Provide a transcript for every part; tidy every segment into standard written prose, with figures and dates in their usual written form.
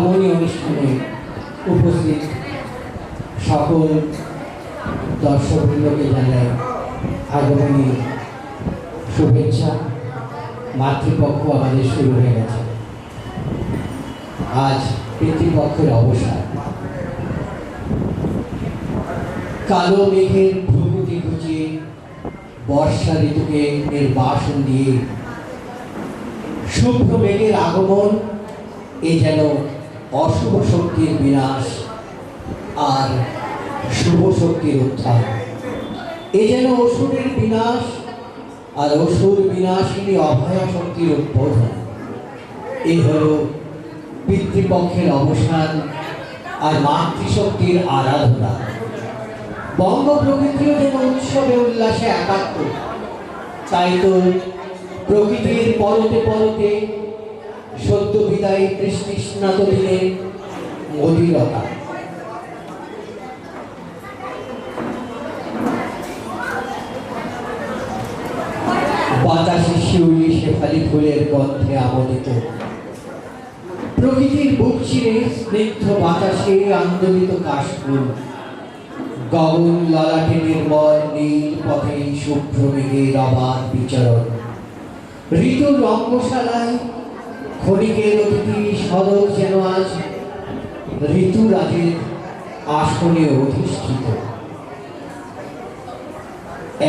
আগমনী অনুষ্ঠানে উপস্থিত সকল দর্শকবৃন্দকে জানাই আগমনী শুভেচ্ছা। মাতৃপক্ষ আমাদের শুরু হয়ে গেছে। আজ পিতৃপক্ষের অবসান। কালো মেঘের ভ্রুকুটি ঘুচিয়ে বর্ষা ঋতুকে নির্বাসন দিয়ে শুভ্র মেঘের আগমন, এ যেন অশুভ শক্তির বিনাশ আর শুভ শক্তির উত্থান। এ যেন অসুরের বিনাশ আর অসুর বিনাশিনী অভয়া শক্তির উদ্বোধন। এই হল পিতৃপক্ষের অবসান আর মাতৃশক্তির আরাধনা। বঙ্গ প্রকৃতিও যেন উৎসবে উল্লাসে একাত্ম। তাই তো প্রকৃতির পরতে পরতে সদ্য বিদায়ী তৃষ্ণাত দিনে মদিরতা। বাতাসে শিউলি শেফালি ফুলের গন্ধে আমোদিত। প্রকৃতির বুক চিরে স্নিগ্ধ বাতাসে আন্দোলিত কাশফুল। গগন ললাটে নির্মল নীল পথে শুভ্র মেঘের অবাধ বিচরণ। ঋতুর রঙ্গশালায় ক্ষণিকের অতিথি সদক যেন আজ ঋতুরাজের আসনে অধিষ্ঠিত।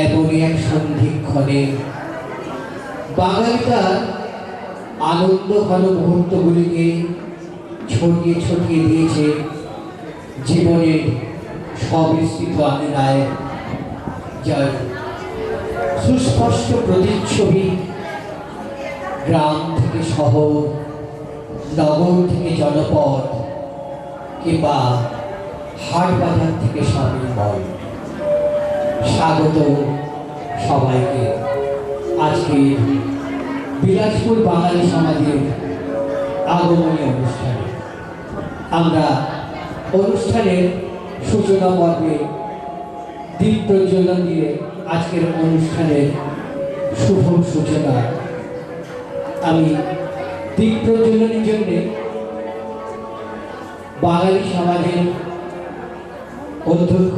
এমনই এক সন্ধিক্ষণে বাঙালিরা আনন্দ ঘন মুহূর্তগুলিকে ছড়িয়ে ছড়িয়ে দিয়েছে জীবনের সবিস্তৃত আঙিনায়, যার সুস্পষ্ট প্রতিচ্ছবি গ্রাম থেকে শহর, নগর থেকে জনপদ কিংবা হাট বাজার থেকে শপিং মল। স্বাগত সবাইকে আজকে বিলাসপুর বাঙালি সমাজের আগমনী অনুষ্ঠানে। আমরা অনুষ্ঠানের সূচনা পর্বে দীপ প্রজ্বলন দিয়ে আজকের অনুষ্ঠানের শুভ সূচনা। আমি দীপ প্রজ্বলনের জন্য বাঙালি সমাজের অধ্যক্ষ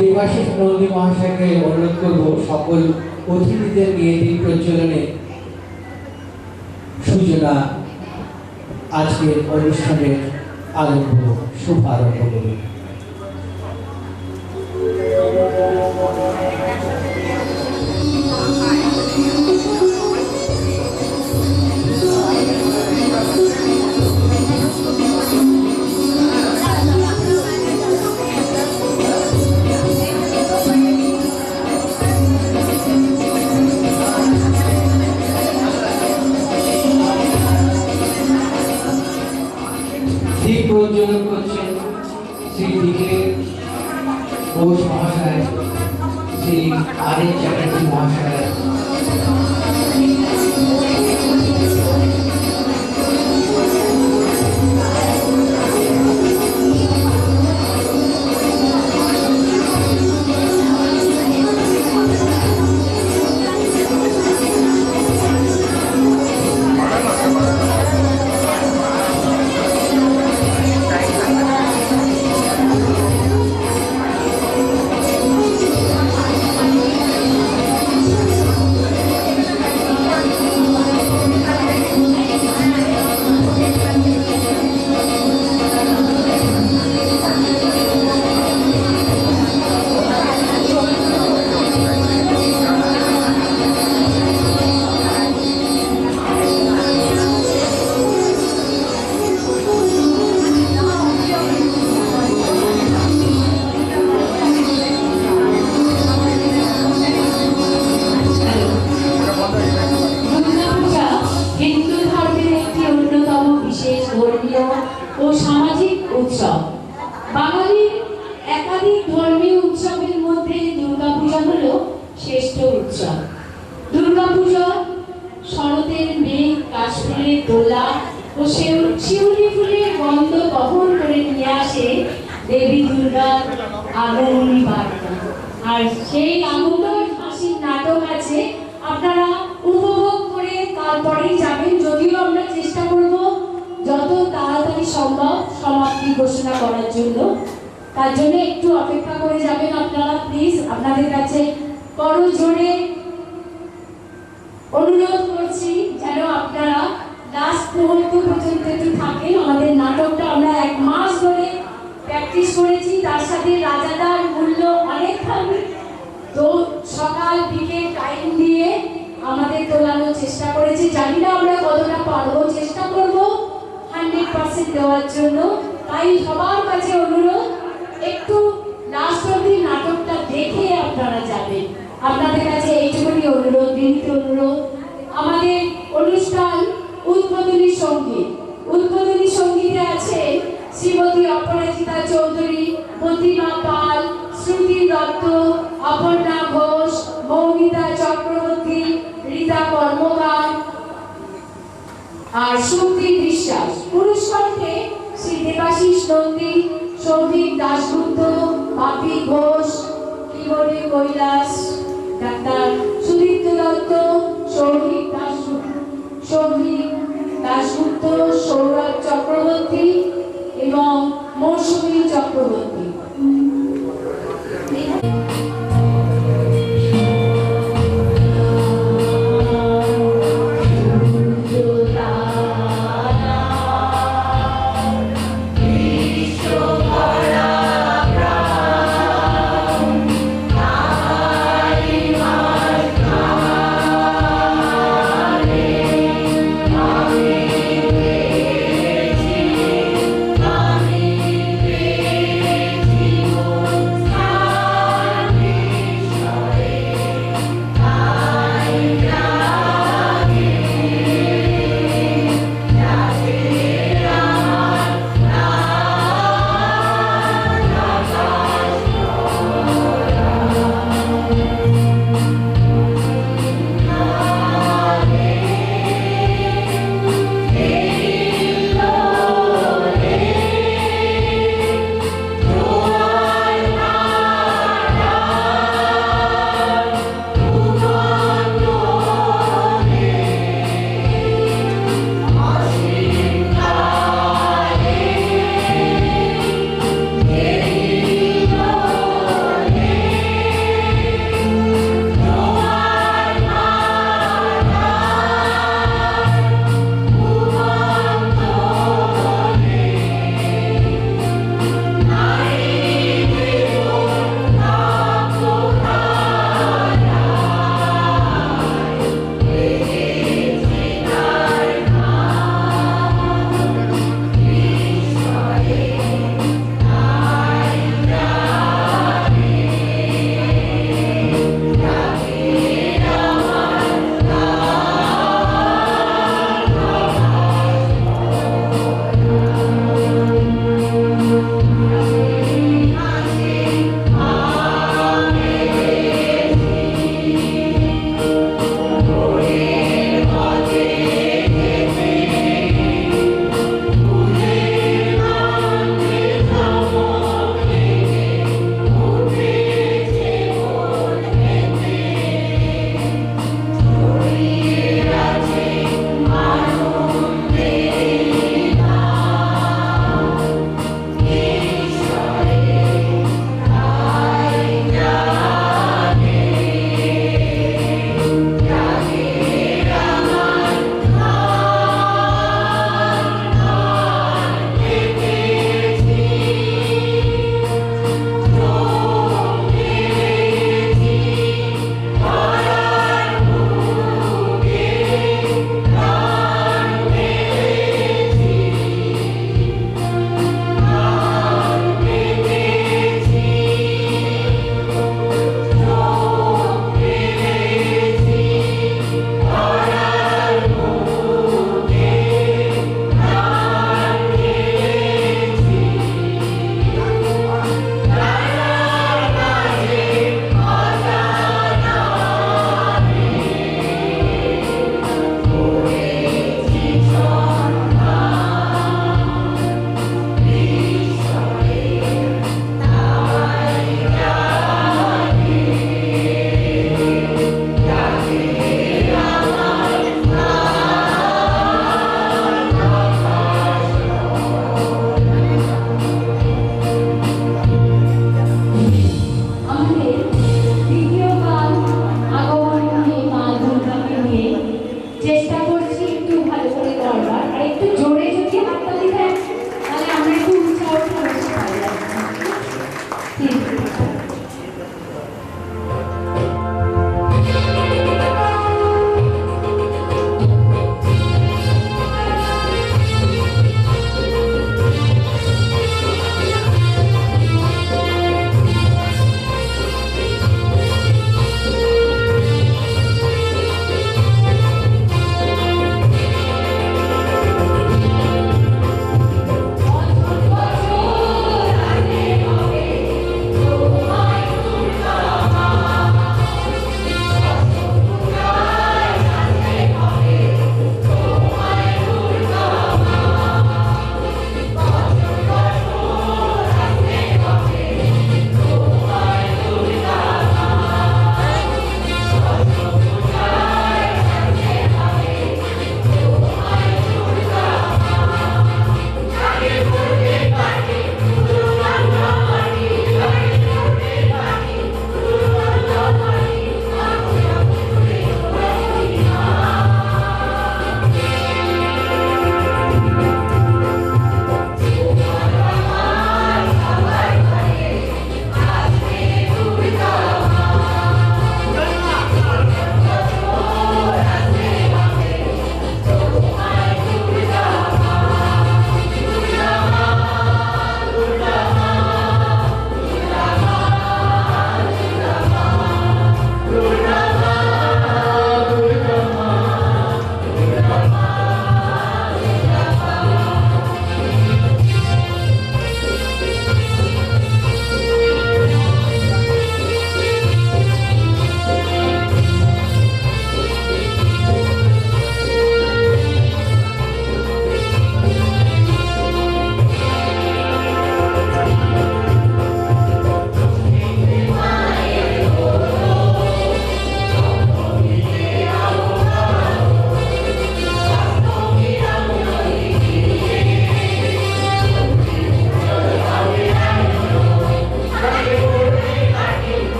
দেবাশিস নন্দী মহাশয়কে অনুরোধ করব সকল অতিথিদের নিয়ে দীপ প্রজ্বলনে সূচনা আজকের অনুষ্ঠানের শুভারম্ভ করুন। প্রজ্বলন করছেন শ্রী ডিকে ঘোষ মহাশয়, শ্রী আরেক চ্যাটার্জি মহাশয়। ও সামাজিক উৎসব। বাঙালির একাধিক ধর্মীয় উৎসবের মধ্যে দুর্গাপূজা হলো শ্রেষ্ঠ উৎসব। দুর্গাপূজা শরতের মেঘ, কাশফুলের দোলা ও ও শিউলি ফুলের গন্ধ বহন করে নিয়ে আসে দেবী দুর্গার আগমনী বার্তা। আর সেই আগমন হাসির নাটক আছে, আপনারা উপভোগ করে তারপরেই যাবেন, যদিও আমরা চেষ্টা করব যত তাড়াতাড়ি সম্ভব সমাপ্তি ঘোষণা করার জন্য। তার জন্য একটু অপেক্ষা করে যাবেন আপনারা প্লিজ। আপনাদের কাছে করজোড়ে অনুরোধ করছি যেন আপনারা লাস্ট মুহূর্ত পর্যন্ত একটু থাকেন। আমাদের নাটকটা আমরা 1 মাস ধরে প্র্যাকটিস করেছি, তার সাথে রাজাদার মূল্য অনেক থাকবে, তো সকাল বিকেল টাইম দিয়ে আমাদের তোলানোর চেষ্টা করেছি। জানি না আমরা কতটা পারবো, চেষ্টা করব 100% দেওয়ার জন্য। তাই সবার কাছে অনুরোধ, একটু লাস্ট অবধি নাটকটা দেখে আপনারা যাবেন। আপনাদের কাছে এইটুকুনি অনুরোধ, বিনীত অনুরোধ। আমাদের অনুষ্ঠান উদ্বোধনী সঙ্গীত, উদ্বোধনী সঙ্গীতে আছে শ্রীমতী অপরাজিতা চৌধুরী, প্রতিমা পাল, শ্রুতি দত্ত, অপর্ণা ঘোষ, মৌমিতা চক্রবর্তী, রীতা কর্মকার আর সুপ্তি বিশ্বাস। পুরুষ কণ্ঠে শ্রী দেবাশিস নন্দী, সৌভিক দাশগুপ্ত, বাপি ঘোষ, কিবরী কৈলাস, ডাক্তার সুদীপ্ত দত্ত, সৌভিক দাশগুপ্ত, সৌরভ চক্রবর্তী এবং মৌসুমী চক্রবর্তী।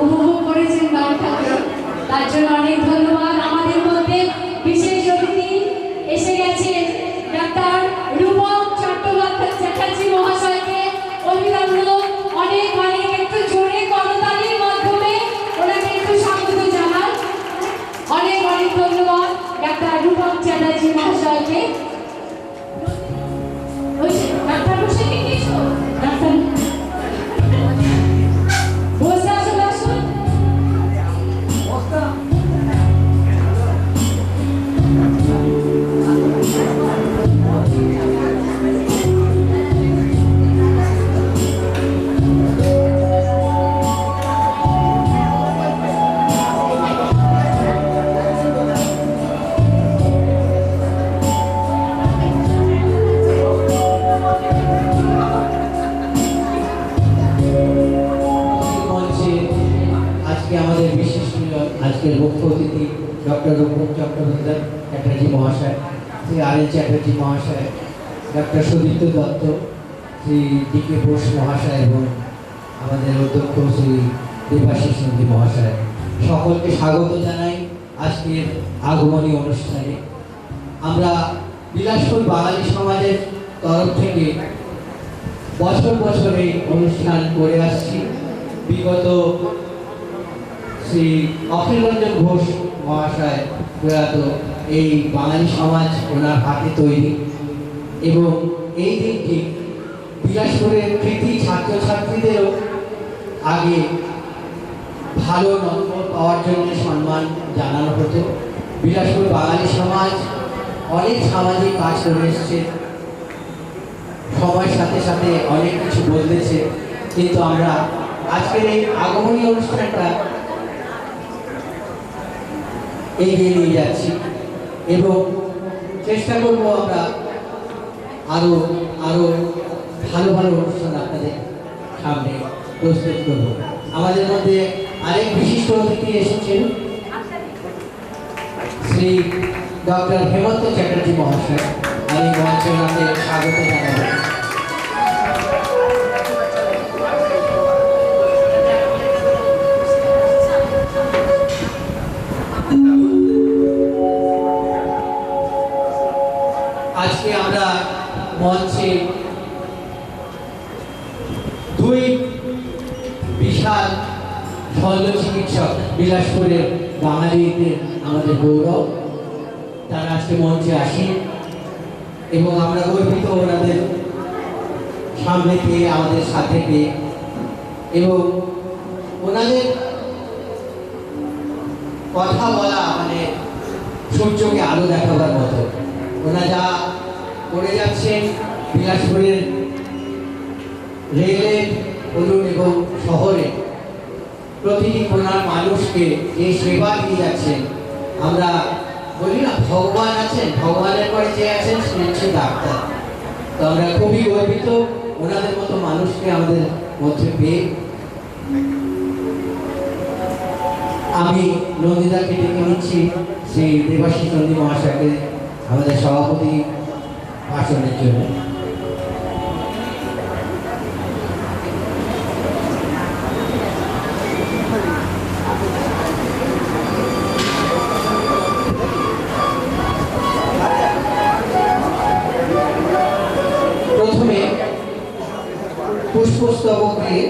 উপভোগ করেছেন গানটাকে, তার জন্য অনেক ধন্যবাদ। আমাদের মধ্যে বিশেষ অতিথি এসে গেছেন ডাক্তার রূপক চট্টোপাধ্যায় চ্যাটার্জি মহাশয়কে অভিনন্দন, অনেক অনেক একটু জোরে করতালির মাধ্যমে ওনাকে একটু স্বাগত জানান। অনেক অনেক ধন্যবাদ ডাক্তার রূপক চ্যাটার্জি মহাশয়কে। ডাক্তার বসে কিছু ডাক্তার বসে আসুন আসুন। আমাদের বিশেষ আজকের মুখ্য অতিথি ডক্টর রূপক চট্টোপাধ্যায় চ্যাটার্জি মহাশয়, শ্রী আর এন চ্যাটার্জি মহাশয়, ডক্টর সুদীপ্ত দত্ত, শ্রী ডি কে বোস মহাশয় এবং আমাদের অধ্যক্ষ শ্রী দেবাশিস নন্দী মহাশয়, সকলকে স্বাগত জানাই আজকের আগমনী অনুষ্ঠানে। আমরা বিলাসপুর বাঙালি সমাজের তরফ থেকে বছর বছর এই অনুষ্ঠান করে আসছি। বিগত শ্রী অখিল রঞ্জন ঘোষ মহাশয় প্রয়াত এই বাঙালি সমাজ ওনার হাতে তৈরি, এবং এই দিনটি বিলাসপুরের কৃতি ছাত্রছাত্রীদেরও আগে ভালো নম্বর পাওয়ার জন্য সম্মান জানানো হতো। বিলাসপুর বাঙালি সমাজ অনেক সামাজিক কাজ করে এসছে, সময়ের সাথে সাথে অনেক কিছু বদলেছে, কিন্তু আমরা আজকের এই আগমনী অনুষ্ঠানটা এগিয়ে নিয়ে যাচ্ছি এবং চেষ্টা করবো আমরা আরো আরো ভালো ভালো অনুষ্ঠান আপনাদের সামনে প্রস্তুত করব। আমাদের মধ্যে আরেক বিশিষ্ট অতিথি এসেছেন শ্রী ডক্টর হেমন্ত চ্যাটার্জি মহাশয়, আমি মঞ্চে ওনাকে স্বাগত জানাবো। আজকে আমরা মঞ্চে দুই বিশাল শল্য চিকিৎসক, বিলাসপুরের বাঙালিদের আমাদের গৌরব, তারা আজকে মঞ্চে আসেন এবং আমরা গর্বিত ওনাদের সামনে পেয়ে, আমাদের সাথে পেয়ে, এবং ওনাদের কথা বলা মানে সূর্যকে আলো দেখাবার মতো। ওনারা যা করে যাচ্ছেন বিলাসপুরের রেলে বলুন এবং শহরে প্রতিটি কোনার মানুষকে যে সেবা দিয়ে যাচ্ছেন, আমরা বলি না ভগবান আছেন, ভগবানের পরে যে আছেন সে হচ্ছে ডাক্তার। তো আমরা খুবই গর্বিত ওনাদের মতো মানুষকে আমাদের মধ্যে পেয়ে। আমি নন্দিতাকে ডেকে নিচ্ছি শ্রী দেবাশিস নন্দী মহাশয়কে আমাদের সভাপতি ভাষণের জন্য। প্রথমে পুষ্পস্তবক দিয়ে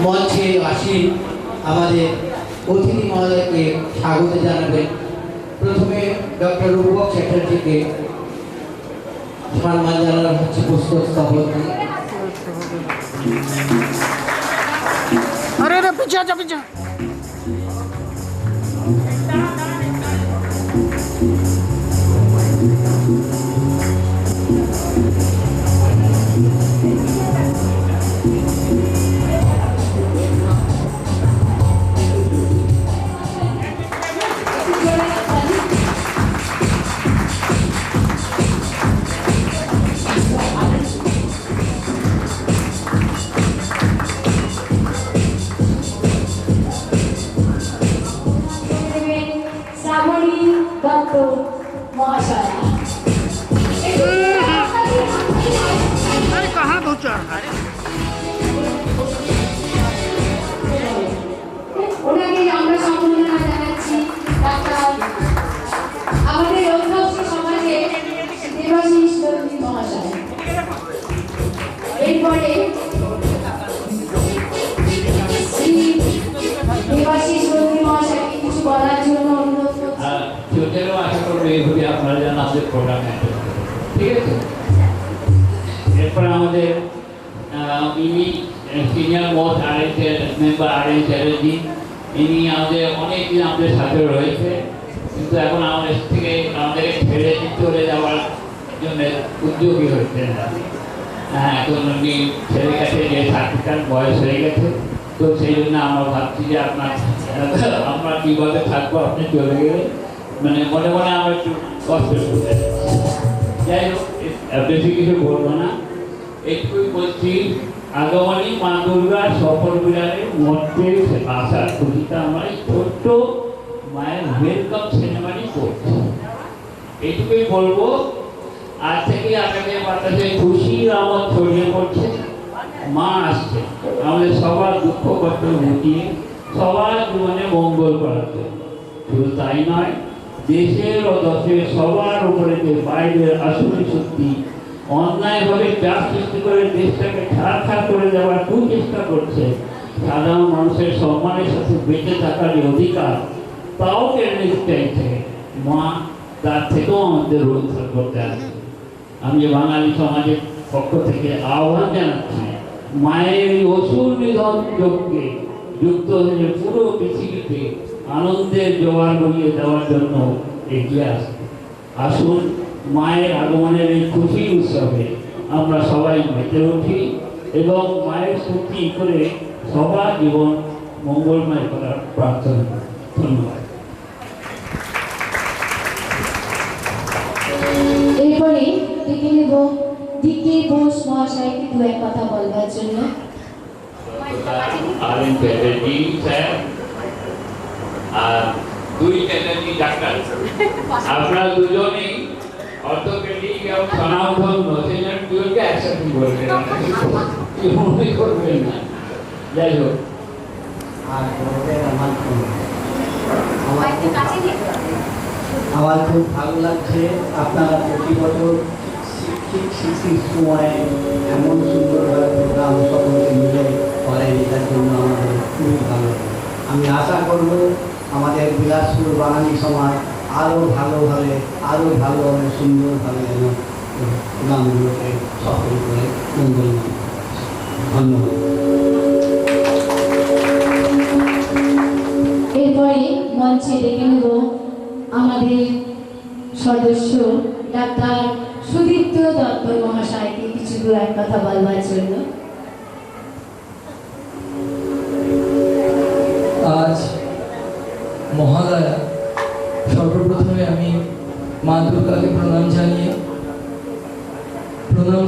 মঞ্চে আসি আমাদের অতিথি মহোদয়কে স্বাগত জানাবেন। প্রথমে ডক্টর রূপক চ্যাটার্জিকে সম্মান জানানো হচ্ছে পুষ্পস্তবক দিয়ে। अरे पीछे आजा पीछे। মহাশয় ওনাকে আমরা সম্মাননা জানাচ্ছি ডাক্তার আমাদের রক্ষাশ্রী সমাজে দেবাশিস দত্ত মহাশয়। এরপরে শ্রী দেবাশিস দত্ত মহাশয়কে কিছু বলার জন্য অনুরোধ করছি। ছোটেরও আশা করবো এইভাবে আপনারা যেন আমাদের প্রোগ্রামে ঠিক আছে। এরপর আমাদের ইনি senior most RNase member R Chatterjee, ইনি আমাদের অনেকদিন আমাদের সাথে রয়েছে, কিন্তু এখন আমাদের থেকে আমাদেরকে ছেড়ে চলে যাওয়ার জন্য উদ্যোগী হয়েছে। হ্যাঁ, এখন উনি ছেলে গেছে যে সার্টিফিকেট বয়স হয়ে গেছে, তো সেই জন্য আমরা ভাবছি যে আমরা কীভাবে থাকবো আপনি চলে গেলে, মানে মনে মনে আমরা একটু কষ্ট করতে। যাই হোক, বেশি কিছু বলবো না, একটুই বলছি আগমনী মা দুর্গার সফল বিরাটের মধ্যে আসার খুশিটা আমরা ছোট্ট মায়ের ওয়েলকাম সেরেমনি করছি। এইটুকুই বলবো। আজ থেকে আগামী বাতাসে খুশির আমোদ ছড়িয়ে পড়ছে। মা আসছে আমাদের সবার দুঃখ কষ্ট ঘুটিয়ে সবার জীবনে মঙ্গল করার জন্য। শুধু তাই নয়, দেশের ও দশের সবার উপরে যে বাইরের আসলে সত্যি অন্যায়ভাবে চাপ সৃষ্টি করে দেশটাকে ছাড় করে দেওয়ার চেষ্টা করছে, সাধারণ মানুষের সম্মানের সাথে বেঁচে থাকার যে অধিকার তাও কেড়ে নিতে চাইছে, মা তার থেকেও আমাদের রক্ষা করতে আসছে। আমি যে বাঙালি সমাজের পক্ষ থেকে আহ্বান জানাচ্ছি, মায়ের এই অসুর নিধন যোগকে যুক্ত হয়ে পুরো পৃথিবীতে আনন্দের জোয়ার বইয়ে দেওয়ার জন্য এগিয়ে আসুন। মায়ের আগমনের এই খুশির উৎসবে আমরা সবাই মেতে উঠি এবং মায়ের স্তুতি করে সবার জীবন মঙ্গলময় করার প্রার্থনা করি। ধন্যবাদ। এরপরে ডেকে নেব ডিকে ঘোষ মহাশয়কে দু এক কথা বলবার জন্য। আরএন চ্যাটার্জি স্যার আর দুই চ্যাটার্জি ডাক্তার, আপনারা দুজনেই অর্থোপেডিক এবং স্বনামধন্য, সেই জন্য দুজনকে একসাথে বলবেন, মনে করবেন না। যাই হোক, আর আমার খুব ভালো লাগছে আপনারা প্রতি বছর শিক্ষির সময় এমন সুন্দরভাবে প্রোগ্রাম সকলকে মিলে করেন, এটার জন্য আমাদের খুবই ভালো। আমি আশা করব আমাদের বিলাসপুর বাঙালি সমাজ আরও ভালোভাবে সুন্দরভাবে যেন প্রোগ্রামগুলোকে সফল করে মঙ্গলময়। ধন্যবাদ। এরপরে মঞ্চে ডেকে নেব আমাদের সদস্য ডাক্তার সুদীপ্ত দত্ত মহাশয়কে কিছু দু এক কথা বলবার জন্য। আজ মহালয়া, সর্বপ্রথমে আমি মা দুর্গাকে প্রণাম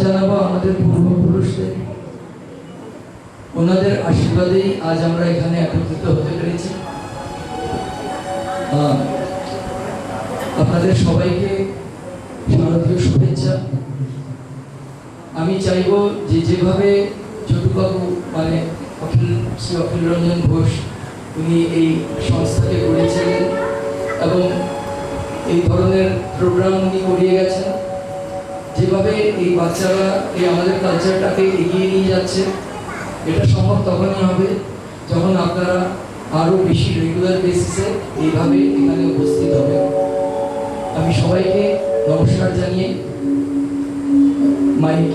জানাবো আমাদের পূর্বপুরুষদের। ওনাদের আশীর্বাদেই আজ আমরা এখানে একত্রিত হতে পেরেছি। আপনাদের সবাইকে শারদীয় শুভেচ্ছা। আমি চাইব যেভাবে যদুবাবু মানে শ্রী অখিল রঞ্জন ঘোষ উনি এই সংস্থাকে গড়েছিলেন এবং এই ধরনের প্রোগ্রাম উনি করিয়ে গেছেন, যেভাবে এই বাচ্চারা এই আমাদের কালচারটাকে এগিয়ে নিয়ে যাচ্ছে, এটা সম্ভব তখনই হবে যখন আপনারা আরও বেশি রেগুলার বেসিসে এইভাবে এখানে উপস্থিত হবে। আমি সবাইকে নমস্কার জানিয়ে মাইক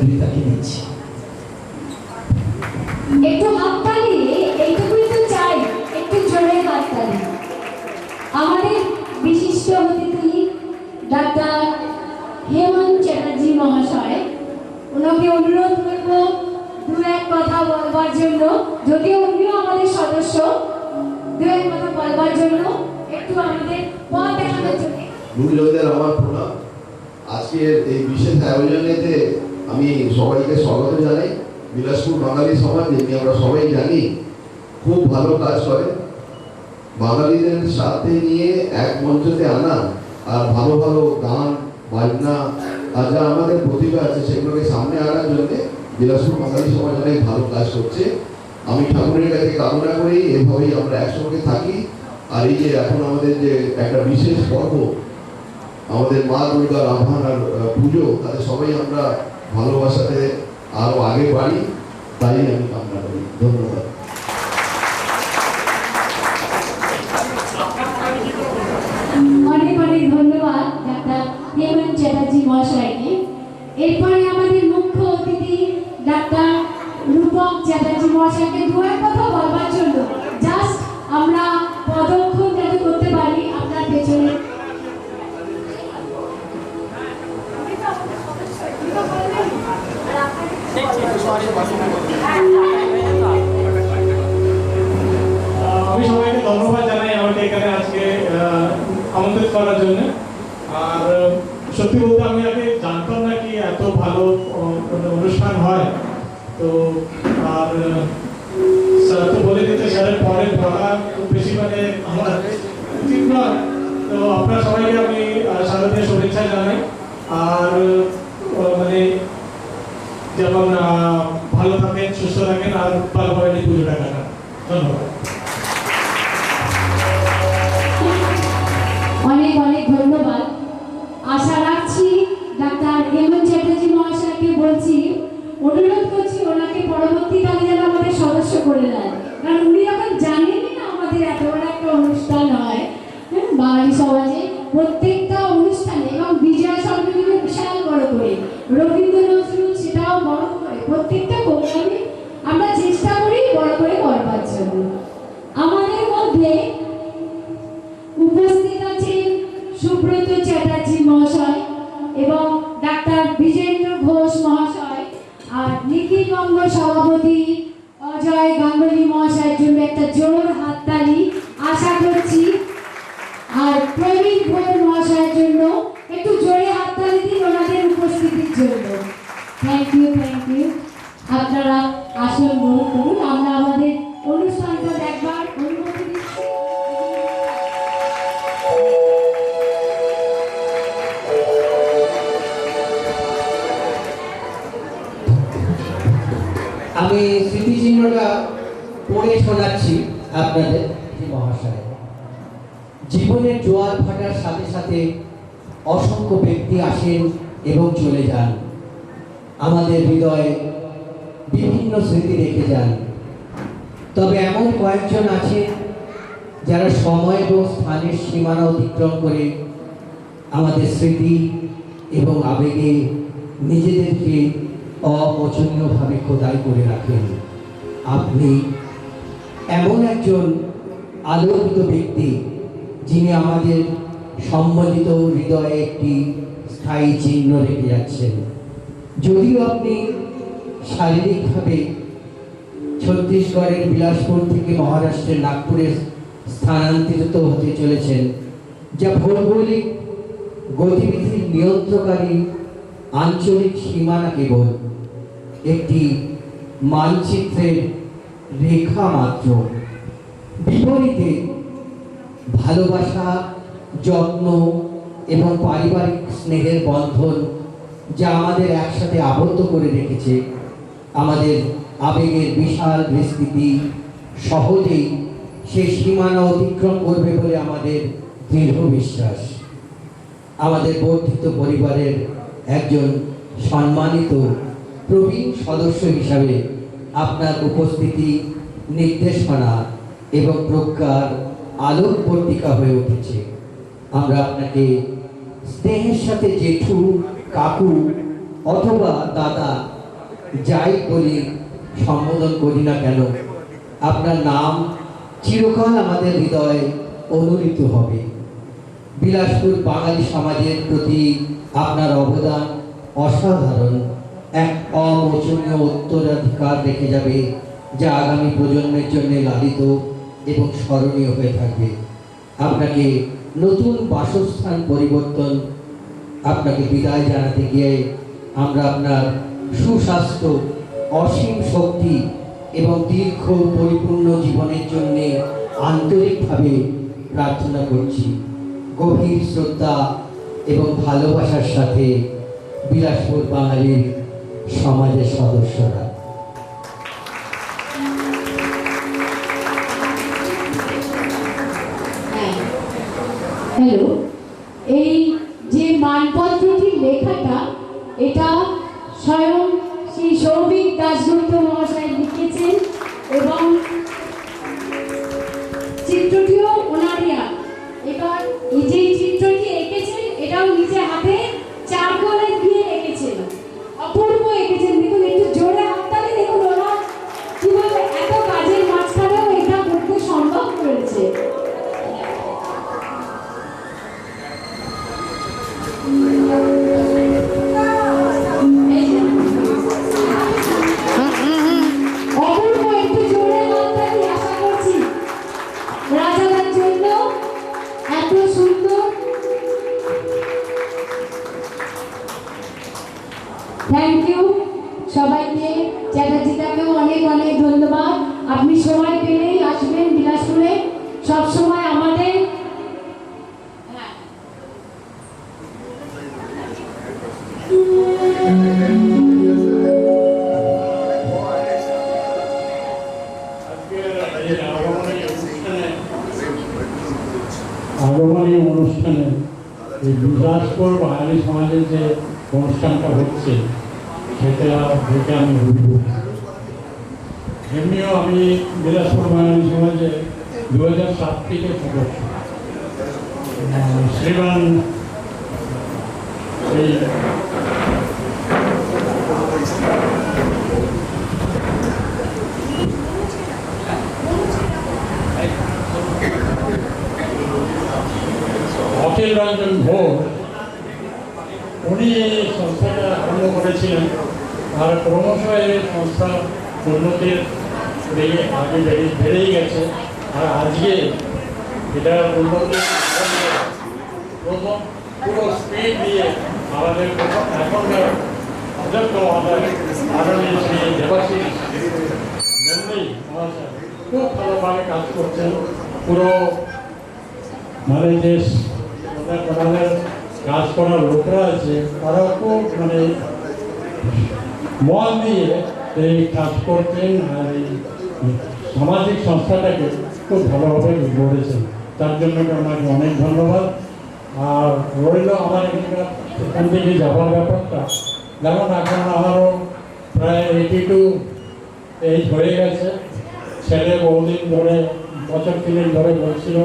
রিতাকে নিচ্ছি। একটু হাততালি, এইটুকুই তো চাই, একটু জোরে হাততালি। আমাদের বিশিষ্ট অতিথি ডাক্তার হেমন্ত চ্যাটার্জি মহাশয়, ওনাকে অনুরোধ করব দু এক কথা বলবার জন্য, যদিও উনিও আমাদের সদস্য, দু এক কথা বলবার জন্য একটু আমাদের পথ দেখানোর জন্য। মূল্যদের আমার প্রণাম। আজকের এই বিশেষ আয়োজনেতে আমি সবাইকে স্বাগত জানাই। বিলাসপুর বাঙালি সমাজ, যেটি আমরা সবাই জানি খুব ভালো কাজ করে, বাঙালিদের সাথে নিয়ে এক মঞ্চতে আনা আর ভালো ভালো গান বাজনা আর যা আমাদের প্রতিভা আছে সেগুলোকে সামনে আনার জন্য বিলাসপুর বাঙালি সমাজ অনেক ভালো কাজ করছে। আমি ঠাকুরের কাছে কামনা করি এভাবেই আমরা একসঙ্গে থাকি। আর এই যে এখন আমাদের যে একটা বিশেষ পর্ব, আমাদের মা দুর্গার আহ্বান আর পুজো, তাতে সবাই আমরা ভালোবাসাতে আরো আগে বাড়ি, তাই আমি কামনা করি। ধন্যবাদ। অনেক অনেক ধন্যবাদ ডাক্তার হেমন্ত চ্যাটার্জি মহাশয়কে। এরপরে আমাদের মুখ্য অতিথি ডাক্তার রূপক চ্যাটার্জি মহাশয়কে দু এক কথা বলবার জন্য জাস্ট আমরা পদক্ষেপ যাতে করতে পারি আপনার পেছনে। আমি সবাইকে ধন্যবাদ জানাই আমাকে এখানে আজকে আমন্ত্রিত করার জন্য। আর সত্যি বলতে আমি আগে জানতাম না কি এত ভালো অনুষ্ঠান হয়। তো আর স্যার তো বলে দিতে, স্যারের পরে পড়া খুব বেশি মানে আমার ঠিক নয়। তো আপনার সবাইকে আমি শারদীয় শুভেচ্ছা জানাই। আর মানে যেমন ভালো থাকেন, সুস্থ থাকেন, আর ভালোভাবে পুজোটা কাটান। ধন্যবাদ। অনেক অনেক ধন্যবাদ। আশা রাখছি ডাক্তার হেমন্ত চ্যাটার্জি মহাশয়কে বলছি, অনুরোধ করছি ওনাকে পরবর্তীকালে যেন আমাদের সদস্য করে নেন, কারণ উনি এখন জানেনই না আমাদের এত বড় একটা অনুষ্ঠান হয় বাঙালি সমাজে। প্রত্যেকটা অনুষ্ঠানে এবং বিজয়া সম্মেলনে বিশাল বড় করে, রবীন্দ্র নজরুল সেটাও বড় করে, প্রত্যেকটা প্রোগ্রামে আমরা চেষ্টা করি বড় করে করবার জন্য। আমাদের মধ্যে উপস্থিত আছেন সুব্রত চ্যাটার্জি মহাশয় এবং ডাক্তার বিজেন্দ্র ঘোষ মহাশয়, আর নিখিল বঙ্গ সভাপতি অজয় গাঙ্গুলি মহাশয়ের জন্য একটা জোর হাততালি আশা করছি। আর প্রবীণ ঘোষ মহাশয়ের জন্য একটু জোরে হাততালি দিন ওনাদের উপস্থিতির জন্য। Thank you, thank you. আপনারা আসন গ্রহণ করুন। আমরা আমাদের অনুষ্ঠানটা দেখবার অনুমতি দিচ্ছি। আমি স্মৃতিচিহ্নটা পড়ে শোনাচ্ছি আপনাদের মহাশয়। জীবনের জোয়ার ভাটার সাথে সাথে অসংখ্য ব্যক্তি আসেন এবং চলে যান, আমাদের হৃদয়ে বিভিন্ন স্মৃতি রেখে যান। তবে এমন কয়েকজন আছেন যারা সময় এবং স্থানের সীমানা অতিক্রম করে আমাদের স্মৃতি এবং আবেগে নিজেদেরকে অমোচনীয়ভাবে খোদাই করে রাখেন। আপনি এমন একজন আলোকিত ব্যক্তি যিনি আমাদের সম্মিলিত হৃদয়ে একটি স্থায়ী চিহ্ন রেখে যাচ্ছেন। যদিও আপনি শারীরিকভাবে ছত্তিশগড়ের বিলাসপুর থেকে মহারাষ্ট্রের নাগপুরে স্থানান্তরিত হতে চলেছেন, যা ভৌগোলিক গতিবিধির নিয়ন্ত্রণকারী আঞ্চলিক সীমানা কেবল একটি মানচিত্রের রেখা মাত্র। বিপরীতে ভালোবাসা, যত্ন এবং পারিবারিক স্নেহের বন্ধন যা আমাদের একসাথে আবদ্ধ করে রেখেছে, আমাদের আবেগের বিশাল বিস্তৃতি সহজেই সেই সীমানা অতিক্রম করবে বলে আমাদের দৃঢ় বিশ্বাস। আমাদের বর্ধিত পরিবারের একজন সম্মানিত প্রবীণ সদস্য হিসাবে আপনার উপস্থিতি, নির্দেশনা এবং প্রজ্ঞার আলোকবর্তিকা হয়ে উঠেছে। আমরা আপনাকে স্নেহের সাথে জেঠু, কাকু অথবা দাদা যাই বলি সম্বোধন করি না কেন, আপনার নাম চিরকাল আমাদের হৃদয়ে অনুরিত হবে। বিলাসপুর বাঙালি সমাজের প্রতি আপনার অবদান অসাধারণ, এক অমোচনীয় উত্তরাধিকার রেখে যাবে যা আগামী প্রজন্মের জন্য লালিত এবং স্মরণীয় হয়ে থাকবে। আপনাকে নতুন বাসস্থান পরিবর্তন, আপনাকে বিদায় জানাতে গিয়ে আমরা আপনার সুস্বাস্থ্য, অসীম শক্তি এবং দীর্ঘ পরিপূর্ণ জীবনের জন্য আন্তরিকভাবে প্রার্থনা করছি। গভীর শ্রদ্ধা এবং ভালোবাসার সাথে বিলাসপুর বাঙালির সমাজের সদস্যরা। হ্যালো, এই যে মানপত্রটির লেখাটা এটা স্বয়ং শ্রী সৌভিক দাশগুপ্ত মহাশয় লিখেছেন এবং চিত্রটিও ওনারই। এবার এই যে চিত্রটি এঁকেছেন এটাও নিজে হাতে চারকোলে দিয়ে এঁকেছেন, অপূর্ব এঁকেছেন। দেখুন একটু জোরে হাততালি। দেখুন ওরা কিভাবে এত কাজের মাঝখানেও এটা করতে সম্ভব করেছে। অপূর্ব, একটু জোরে হাততালি আশা করছি রাজাদার জন্য। এত সুন্দর। থ্যাংক ইউ সবাইকে। চ্যাটার্জিদাকেও অনেক অনেক ধন্যবাদ। আপনি সময় পেলেই আসবেন বিলাসপুরে, সব সময় আমাদের। আগমনী অনুষ্ঠানে এই বিলাসপুর বাঙালি সমাজের যে অনুষ্ঠানটা হচ্ছে সেটা দেখে আমি অভিভূত। এমনিও আমি বিলাসপুর বাঙালি সমাজে 2007 থেকে সদস্য। শ্রীমান এই অখিল রঞ্জন ঘোষ উনি এই সংস্থাটা আরম্ভ করেছিলেন আর ক্রমশ এই সংস্থা উন্নতির দিকে আগে বেড়েই গেছে। আর আজকে এটা উন্নতির প্রথম পুরো স্পিড দিয়ে আমাদের এখনকার অধ্যক্ষ আদরণীয় শ্রী দেবাশিস নন্দী মহাশয় খুব ভালোভাবে কাজ করছেন। পুরো মানে যে আমাদের কাজ করার লোকরা আছে তারা খুব মানে মন দিয়ে এই কাজ করছেন আর এই সামাজিক সংস্থাটাকে খুব ভালোভাবে গড়েছেন। তার জন্য ওনাকে অনেক ধন্যবাদ। আর রইল আমার এখান থেকে যাওয়ার ব্যাপারটা, যেমন এখন আমারও প্রায় 82 এইজ হয়ে গেছে। ছেলে বহুদিন ধরে বছর 3 ধরে বলছিল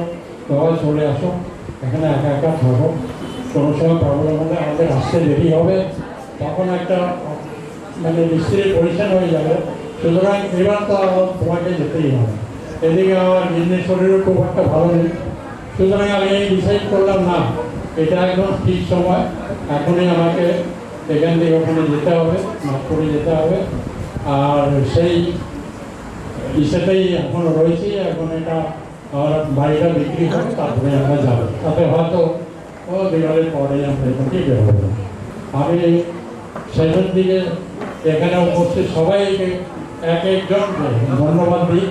বাবা চলে আসো, এখানে একা একা থাকো, কোনো সময় প্রবলেম হলে আমাদের আসতে দেরি হবে, তখন একটা মানে মিস্ত্রির পরিচ্ছন্ন হয়ে যাবে। সুতরাং এবার তো তোমাকে যেতেই হবে। এদিকে আমার নিজের শরীরও খুব একটা ভালো নেই। সুতরাং আমি ডিসাইড করলাম না, এটা একদম ঠিক সময়, এখনই আমাকে এখান থেকে ওখানে যেতে হবে, নাগপুরে যেতে হবে। আর সেই ইসেটাই এখন রয়েছি। এখন এটা আর বাড়িটা বিক্রি হবে, তারপরে আমরা যাবো। তাতে হয়তো দিওয়ালির পরে আমরা এখান থেকে বেরোবো। আমি শেষের দিকে এখানে উপস্থিত সবাইকে এক একজনকে ধন্যবাদ দিই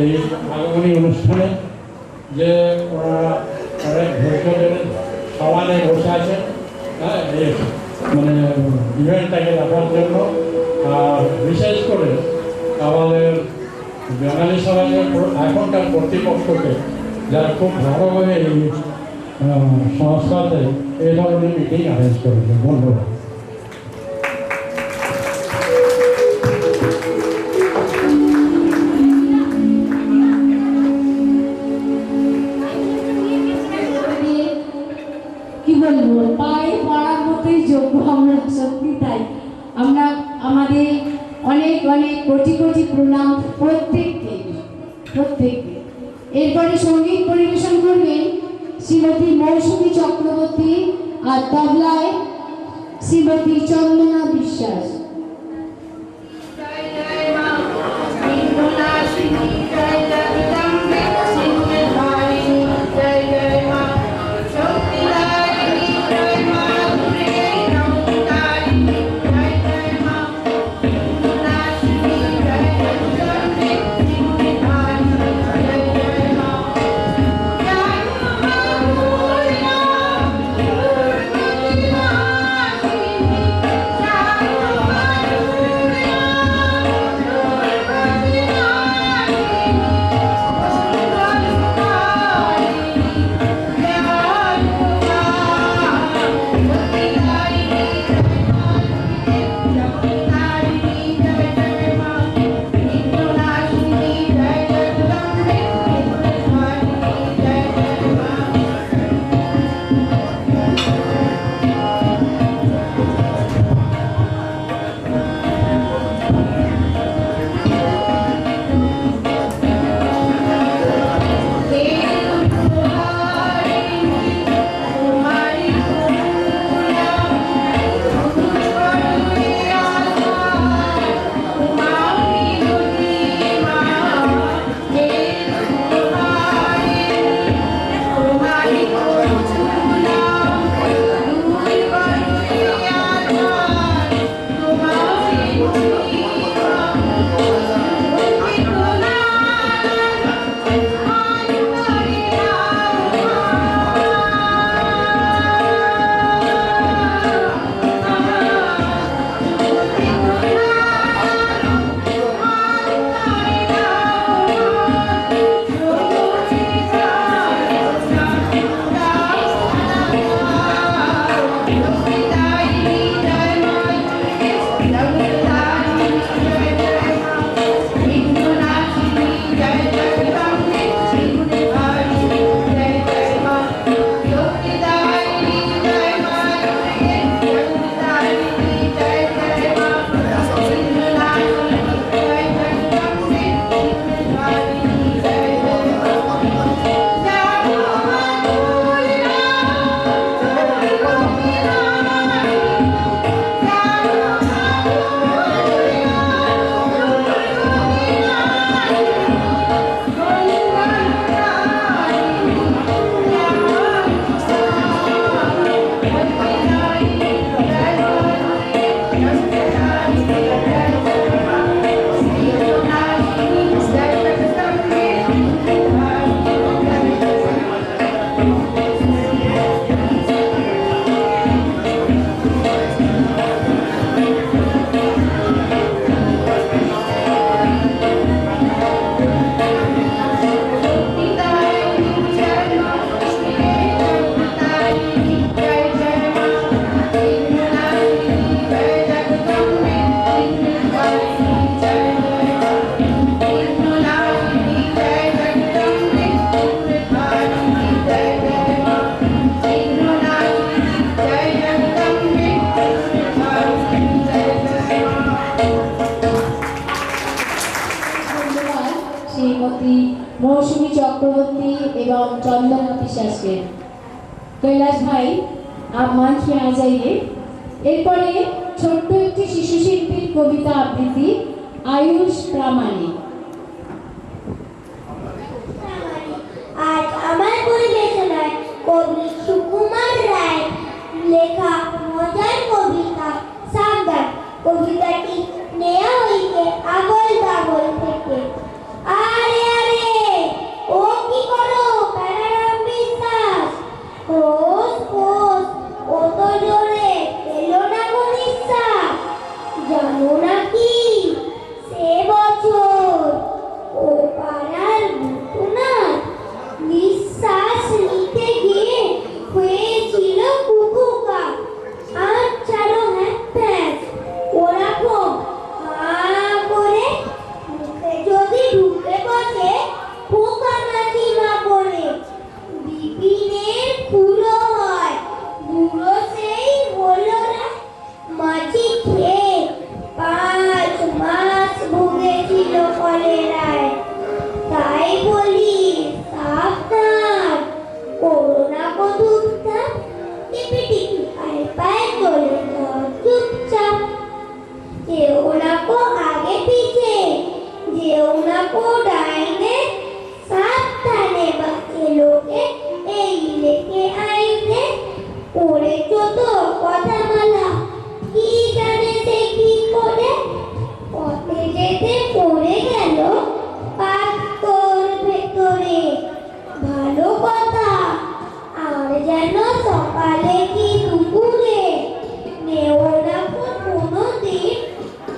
এই আগমনী অনুষ্ঠানে, যে ওনারা অনেক ধৈর্য ধরে সমানে বসে আছেন, হ্যাঁ, এই মানে ইভেন্টটাকে দেখার জন্য। আর বিশেষ করে আমাদের বাঙালি সমাজের এখনকার কর্তৃপক্ষকে, যারা খুব ভালোভাবে এই সংস্থাতে এই ধরনের মিটিং অ্যারেঞ্জ করেছে। ধন্যবাদ। কি বলবো, পায়ে পড়ার মতোই যোগ্য আমরা, সত্যি তাই। আমরা আমাদের অনেক অনেক কোটি কোটি প্রণাম প্রত্যেককে। এরপরে সঙ্গীত পরিবেশন করবেন শ্রীমতী মৌসুমী চক্রবর্তী আর তবলায় শ্রীমতী চন্দনা বিশ্বাস। Thank you. শ্রীমতী মৌসুমী চক্রবর্তী এবং চন্দনা বিশ্বাসকে। কৈলাস ভাই आप मंच में आ जाइए। এরপরে ছোট্ট একটি শিশু শিল্পীর কবিতা আবৃত্তি আয়ুষ প্রামাণিক। আজ আমার পরিবেশনায় কবি সুকুমার রায় লেখা মজার কবিতা সাবধান। কবিতাটি নেয়া হইতে আগল দাগল থেকে। আরে আরে ও কি করো প্যারারাম বিশ্বাস, খোঁজ খোঁজ কত জোরে এলো না গো নিঃশ্বাস। জানো নাকি সে বছর ও পাড়ার ঘটনার নিঃশ্বাস নিতে গিয়ে হয়েছিল কুকুকা। আর ছাড়ো হ্যাঁ প্যাঁচ ওরকম হাঁ করে মুখে যদি ঢুকে বসে পোকা নাকি না করে বিপিনের খুলো হয় বুড়ো সেই হলো না মাছি খেয়ে 5 মাস ভুগেছিল কলেরায়। তাই বলি সাবধান করোনা কদুকটা টিপি টিপি পায়ে পায়ে চলে যাও চুপচাপ। যেও না কো আগে পিছে যেও না কো ডাইনে সাবধানে বাঁচে লোকে এই লেখে আইনে। পড়েছ তো কথা মালা কি জানে সে কি করে পথে যেতে পড়ে গেল পাথর ভেতরে। ভালো কথা আর যেন সকালে কি দুপুরে নেও না কোনো দিন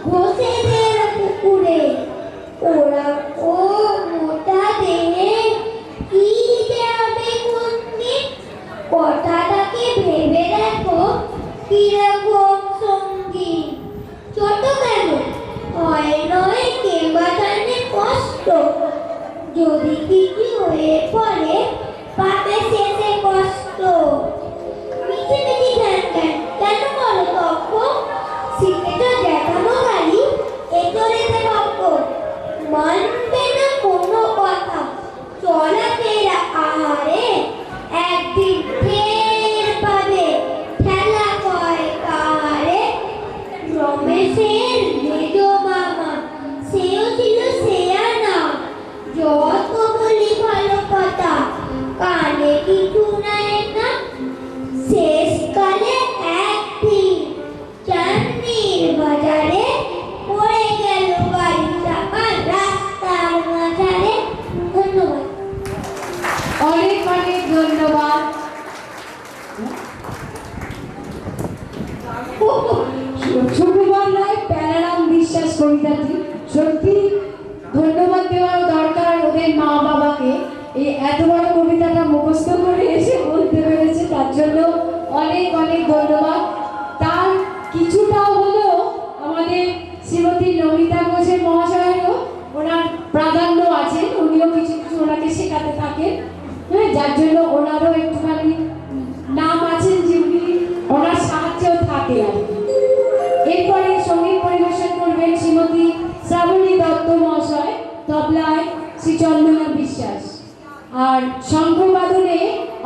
ঘষেদের পুকুরে। ওরা ও মোটা দেহে কি যে হবে কোন দিন কথাটাকে ভেবে দেখো কিরকম সঙ্গী। ছোট কেন হয় নয় কেবা জানে কষ্ট, যদি কিছু হয়ে পড়ে পাবে শেষে কষ্ট। মিছি মিছি ধ্যান ধ্যান কেন করো তক্ষ, শিখেছ দেখানো গালি এচড়েতে পক্ষ। মানবে না কোনো কথা চলাফেরা আহারে একদিন ফের পাবে খেলা কয় কাহারে। রমেশের মেজ মামা সেও ছিল সেয়ানা, যত বলি ভালো কথা এত বড় কবিতাটা মুখস্থ করে এসে বলতে পেরেছে, তার জন্য অনেক অনেক ধন্যবাদ। তার কিছুটা হলেও আমাদের শ্রীমতী নমিতা ঘোষের মহাশয়েরও ওনার প্রাধান্য আছে, উনিও কিছু কিছু ওনাকে শেখাতে থাকেন, হ্যাঁ, যার জন্য ওনারও একটুখানি নাম আছেন যে উনি ওনার সাহায্যেও থাকে আর কি। এরপরে সঙ্গীত পরিবেশন করবেন শ্রীমতী শ্রাবণী দত্ত মহাশয়, তবলায় শ্রী চন্দনা বিশ্বাস, আর শঙ্খবাদনে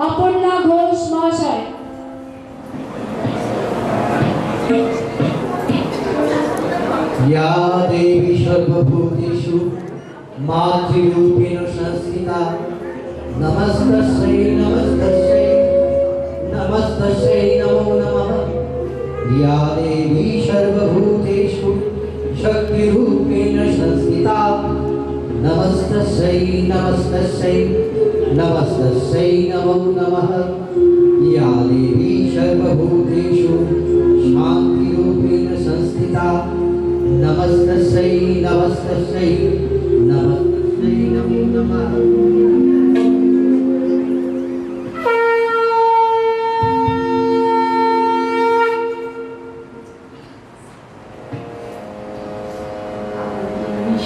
অপর্ণা ঘোষ মহাশয়। या देवी सर्वभूतेषु मातृरूपेण संस्थिता नमस्तस्यै नमस्तस्यै नमस्तस्यै नमो नमः। या देवी सर्वभूतेषु शक्तिरूपेण संस्थिता नमस्तस्यै नमस्तस्यै नमस्तस्यै नमो नमः। या देवी सर्वभूतेषु शान्तिरूपेण संस्थिता नमस्तस्यै नमस्तस्यै नमस्तस्यै नमो नमः।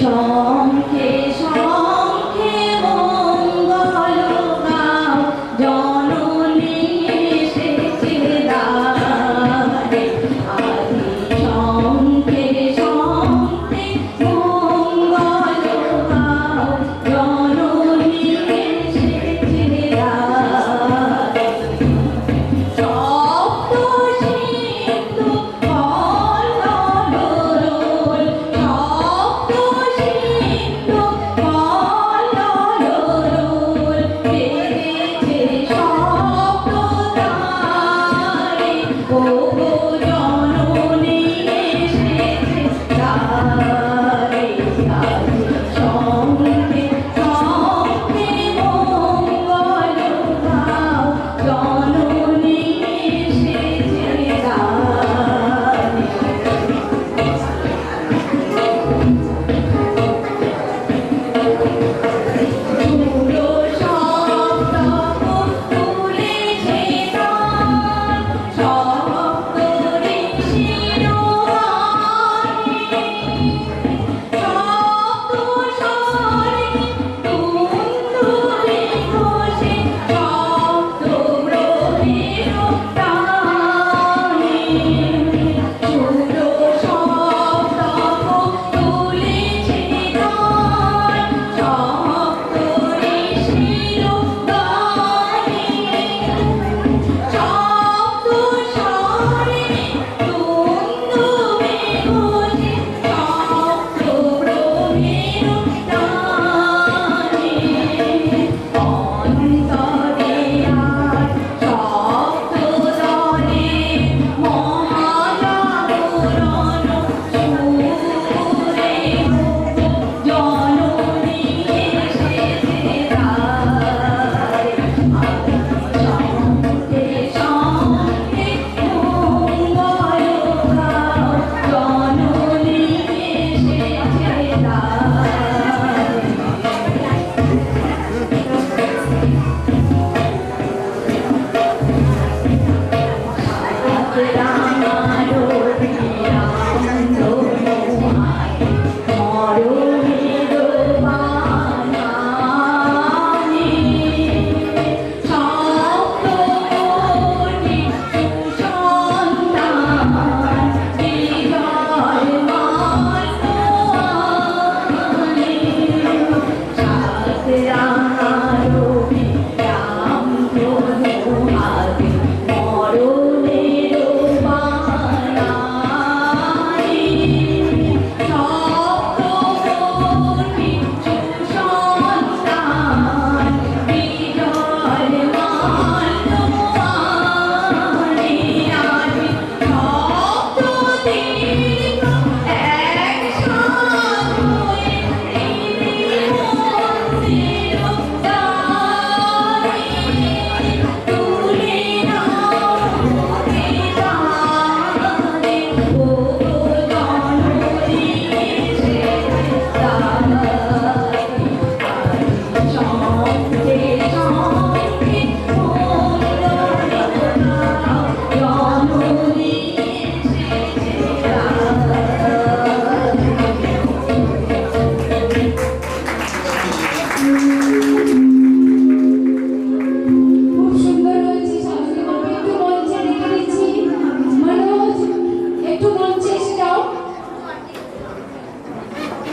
শঙ্খে শঙ্খে মঙ্গল গাও, জননী এসেছে দ্বারে। আদি শঙ্খে শঙ্খে মঙ্গল গাও, জননী এসেছে দ্বারে। সপ্ত সিন্ধু কল্লোল, সপ্ত সিন্ধু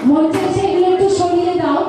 মঞ্চে এসে এগুলো একটু সরিয়ে দাও।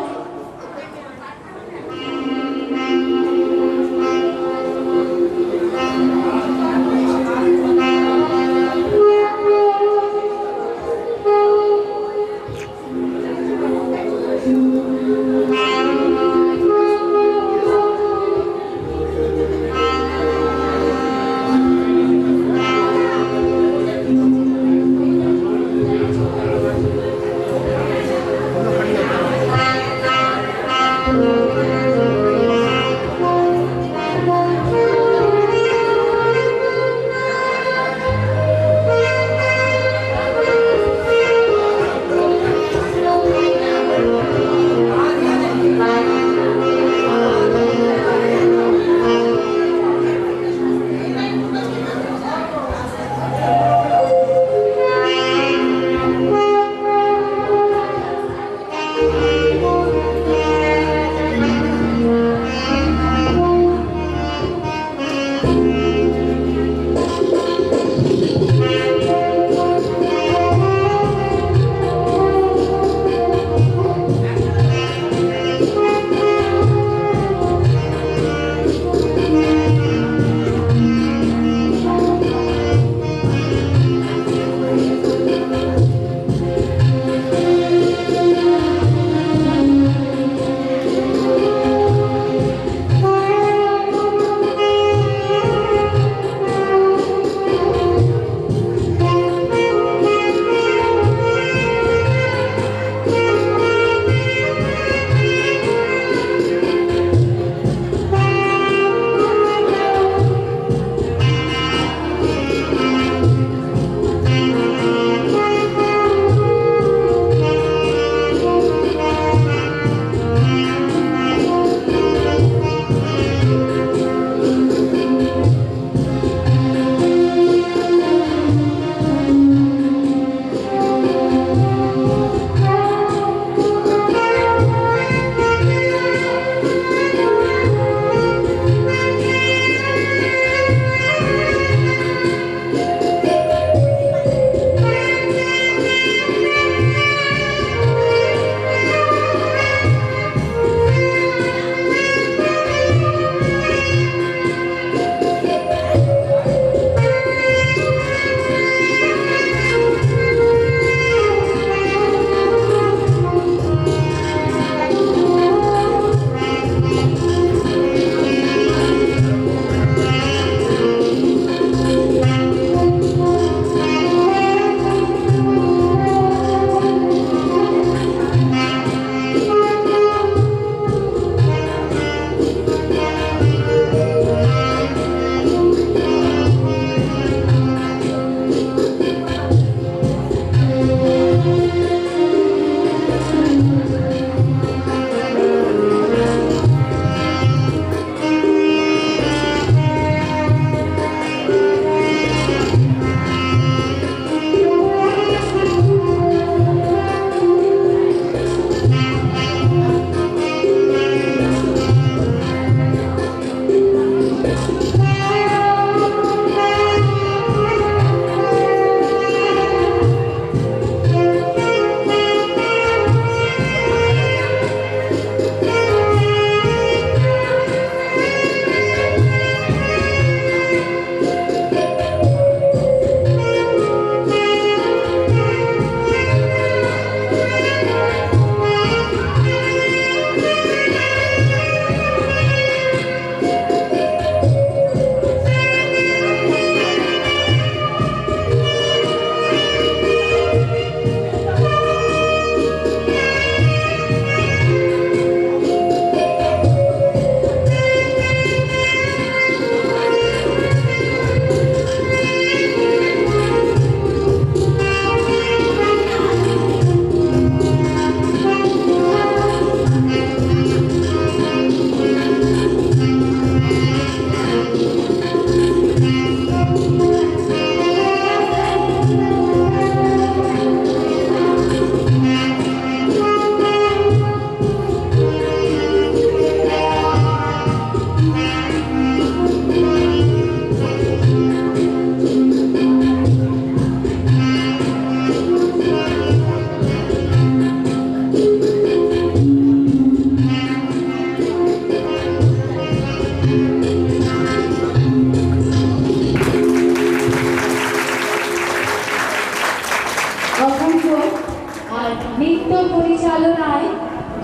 নৃত্য পরিচালনায়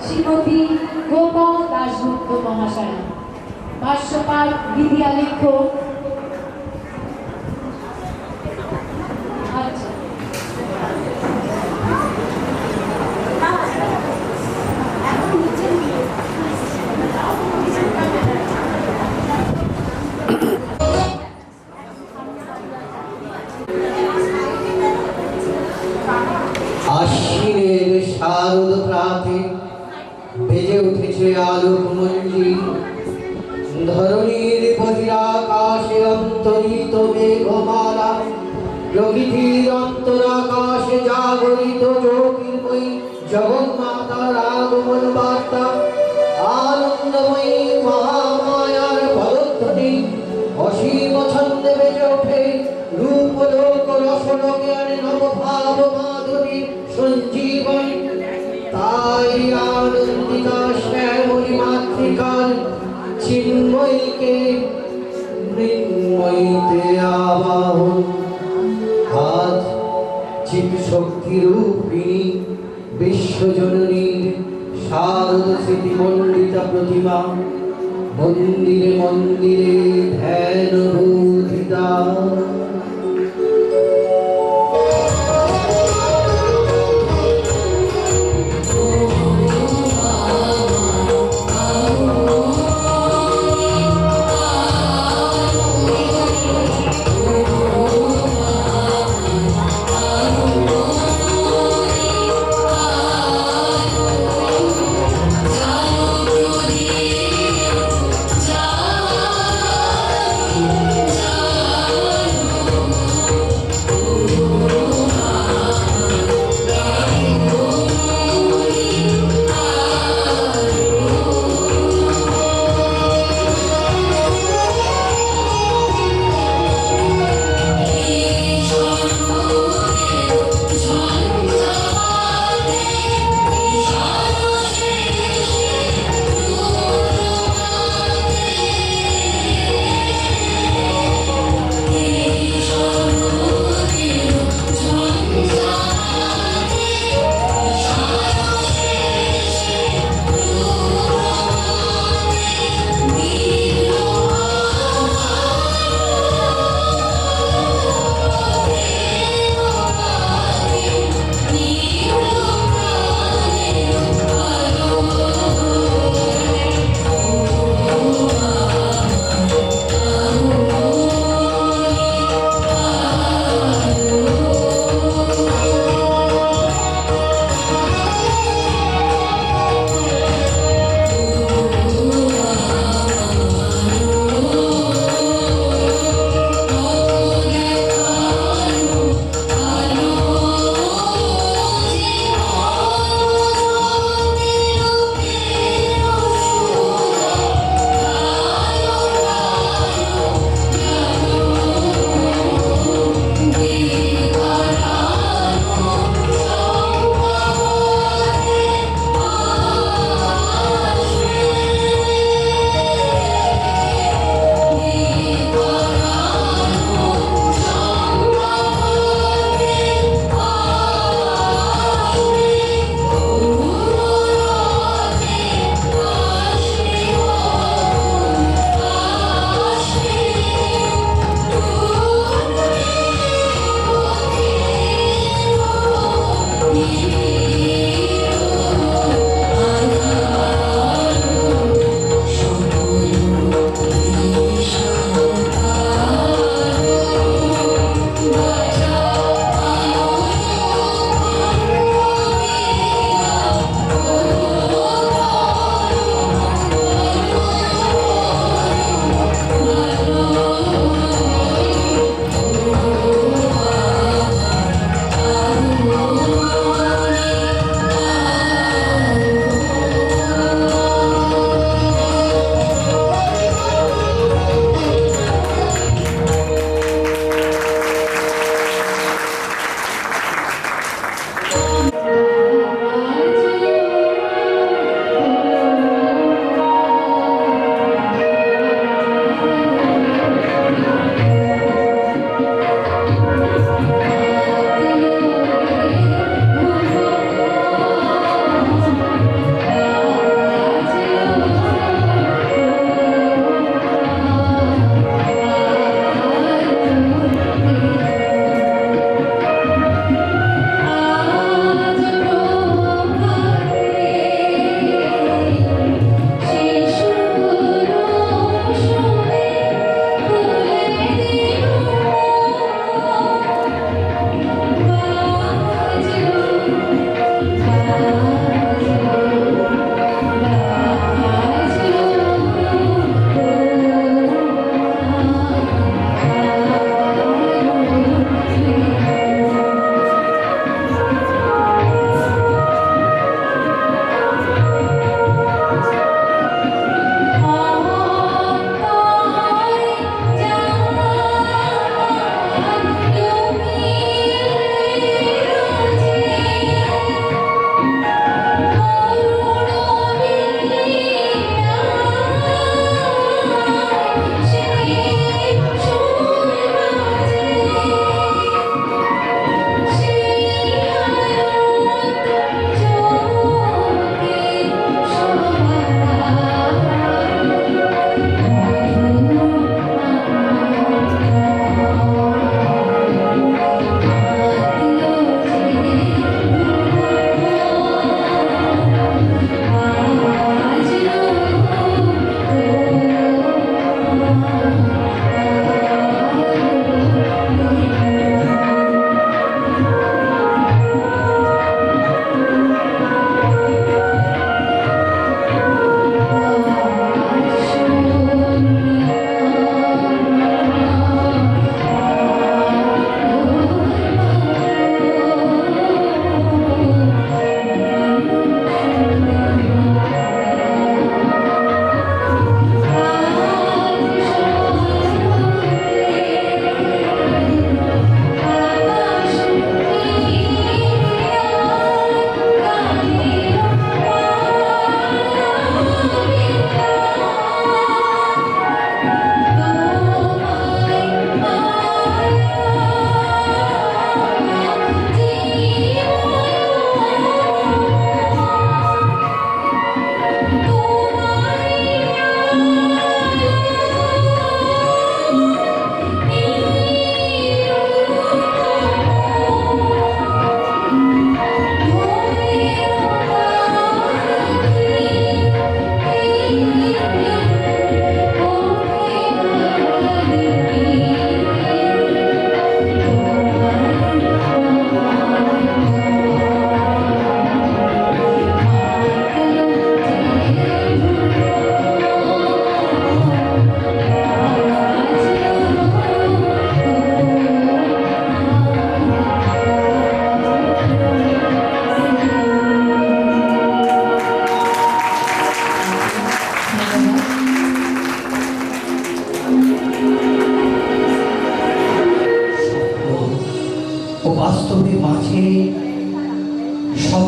শ্রীমতী গোপা দাশগুপ্ত মহাশয়, ভাষ্যকার বিদ্যা লেখক। আচ্ছা, আশ্বিনের শারদ প্রাতে বেজে উঠেছে আলোক মঞ্জিল, ধরণীর বহিরাকাশে অন্তরিত মেঘমালা, প্রকৃতির অন্তরাকাশে জাগরিত জ্যোতির্ময়ী জগন্মাতার আগমন বার্তা, আনন্দময়ী মহামায়ার পদধ্বনি অসীম ছন্দে বেজে ওঠে, রূপলোক রসলোকে আনে নবভাব মাধুরী সঞ্জীবন। তাই আনন্দিতা শ্যামলী মাতৃকার চিন্ময়ীকে মৃন্ময়ীতে আবাহন। আজ চিৎ শক্তি রূপিণী বিশ্বজননীর শারদ স্মৃতিমণ্ডিতা প্রতিমা মন্দিরে মন্দিরে ধ্যান বোধিতা।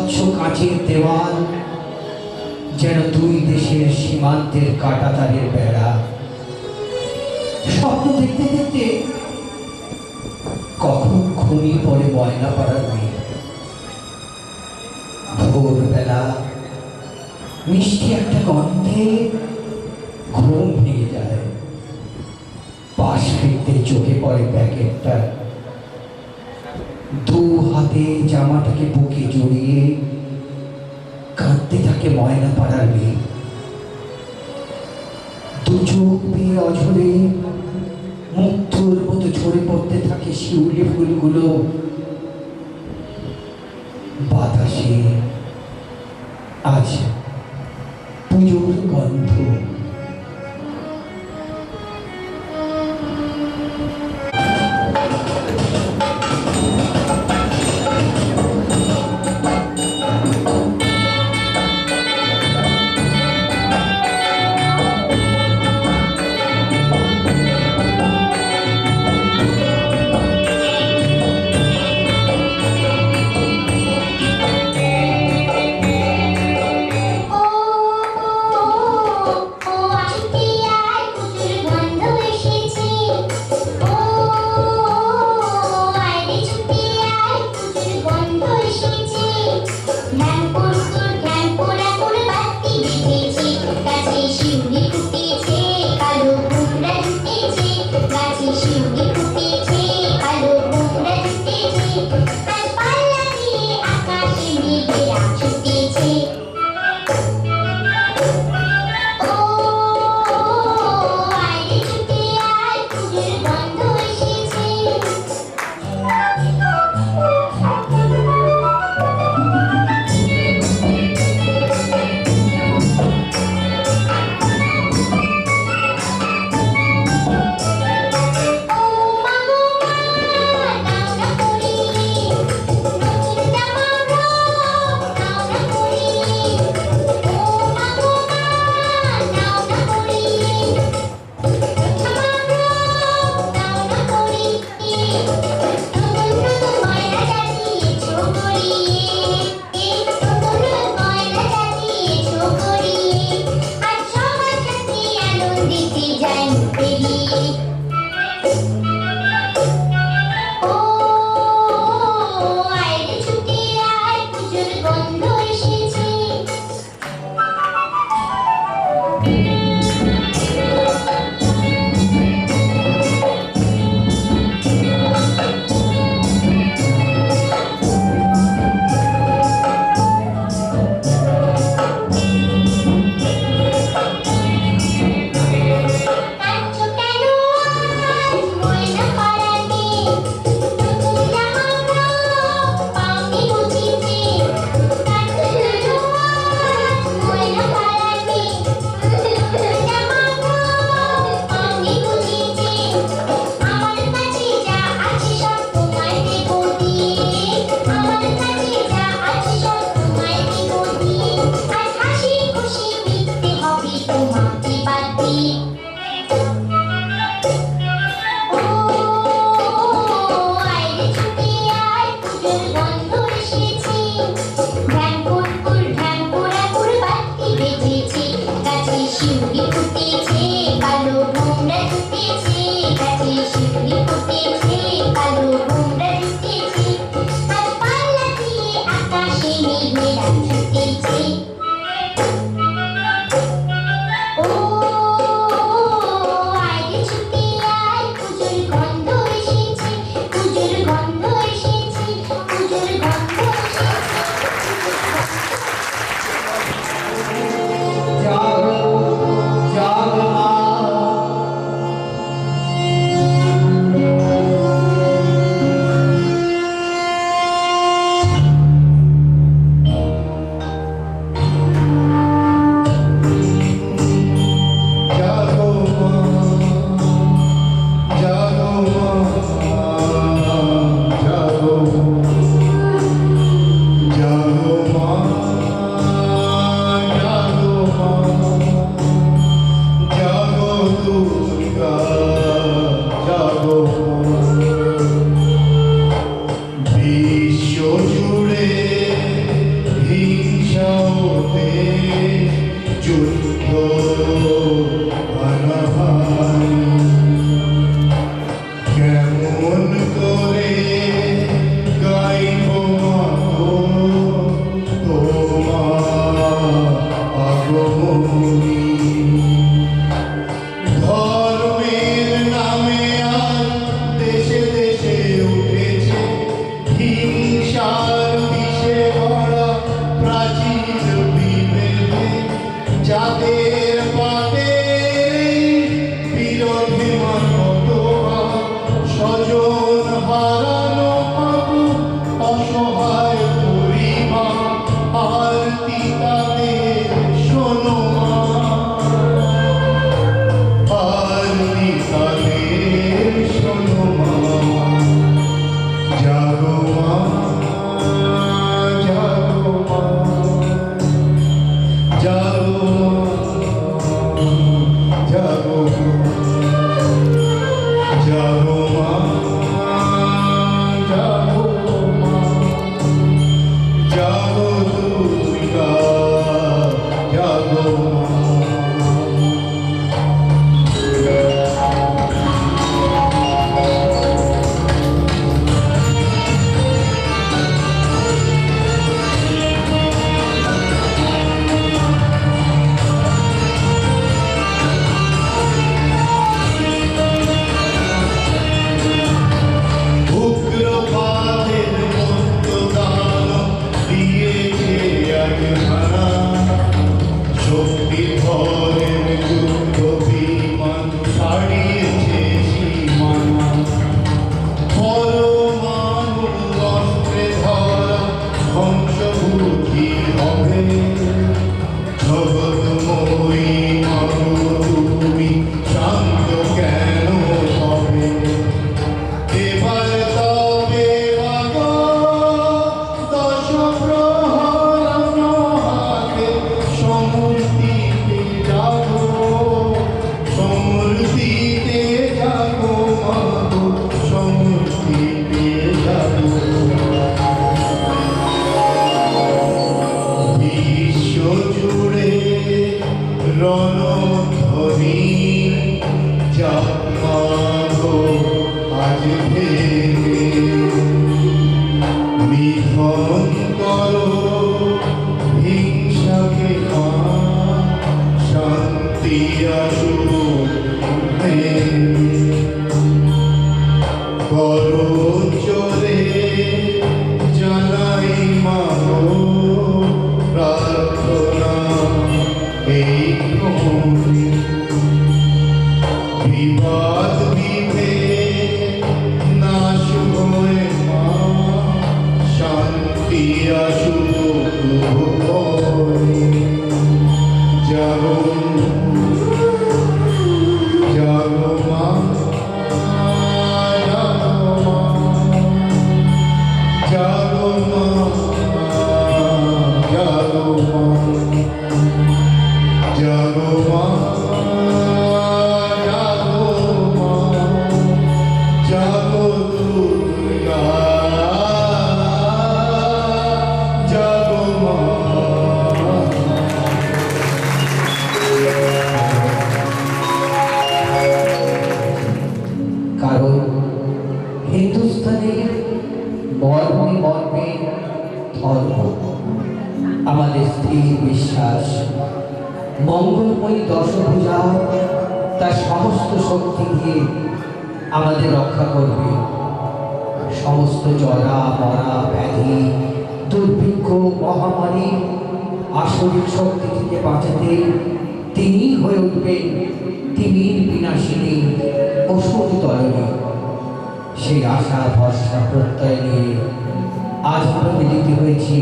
স্বচ্ছ কাঁচের দেওয়াল যেন দুই দেশের সীমান্তের কাঁটাতারের বেড়া। স্বপ্ন দেখতে দেখতে কখন ঘুমিয়ে পড়ে ময়নাপাড়ার মেয়ে। ভোরবেলা মিষ্টি একটা গন্ধে ঘুম ভেঙে যায়। পাশ ফিরতে চোখে পড়ে প্যাকেটটা। দু হাতে জামাটাকে বুকে জড়িয়ে কাঁদতে থাকে ময়নাপাড়ার মেয়ে। দু চোখ বেয়ে অঝরে মুক্তোর মতো ঝরে পড়তে থাকে শিউলি ফুলগুলো। বাতাসে আজ পুজোর গন্ধ। হিংসাতে যুদ্ধ হানাহানি কেমন করে গাইব তোমার আগমনী ধর্মের নামে আজ দেশে দেশে উঠেছে হিংসার বিষে ভরা প্রাচীর বিভেদে যাদের পাতে বিরোধী মানবতা স্বজন হারানো পাপু অসহায় পরিবার আর পিতাতে শোনো আর পিতাতে শোনো জাগো মা জাগো মা জাগো জাগো জাগো মা জাগো মা জাগো দুর্গা জাগো মা উগ্রবাদের মধ্যদান দিয়েছে আজ হারা শক্তি ধরেন যুদ্ধ বিমান ছাড়িয়েছে সীমানা পরমাণু অস্ত্রে ধরা ধ্বংসভূতি হবে জগৎময়ী মাগো তুমি শান্ত কেন হবে এবার তবে মাগো দশ প্রহরণ হাতে সমৃদ্ধিতে জাগো সমৃদ্ধিতে জাগো মাগো সমৃদ্ধিতে জাগো বিশ্ব জুড়ে রণধ্বনি জাগো আজ ভেঙে নিধন করো হিংসাকে মা শান্তি আসুক করো চলে জানাই মাগো প্রার্থনা এই ক্রমে বিবাদ বিভেদ নাশ হয়ে মা শান্তি আসুক জাগো জাগো মা জাগো মা জাগো মা জাগো মা জাগো মা জাগো দুর্গা জাগো মা কারণ হিন্দুস্তানের মর্মে মর্মে ধর্ম আমাদের স্থির বিশ্বাস মঙ্গলময়ী দশভূজা তার সমস্ত শক্তি দিয়ে আমাদের রক্ষা করবে সমস্ত জরা মরা ব্যাধি দুর্ভিক্ষ মহামারী আসরিক শক্তি থেকে বাঁচাতে তিনি হয়ে উঠবেন তিমির বিনাশিনী অসুর তরণী সেই আশা ভরসা প্রত্যয় নিয়ে আজ আমরা মিলিত হয়েছি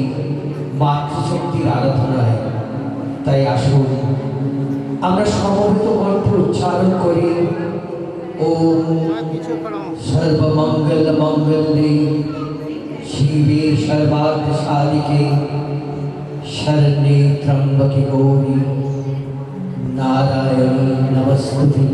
মাতৃশক্তির আরাধনায় তাই আসুন আমরা সমবেত কণ্ঠে উচ্চারণ করি ওম সর্বমঙ্গল মঙ্গলে শিবে সর্বার্থ সাধিকে শরণ্যে ত্র্যম্বকে গৌরী নারায়ণী নমস্তুতে।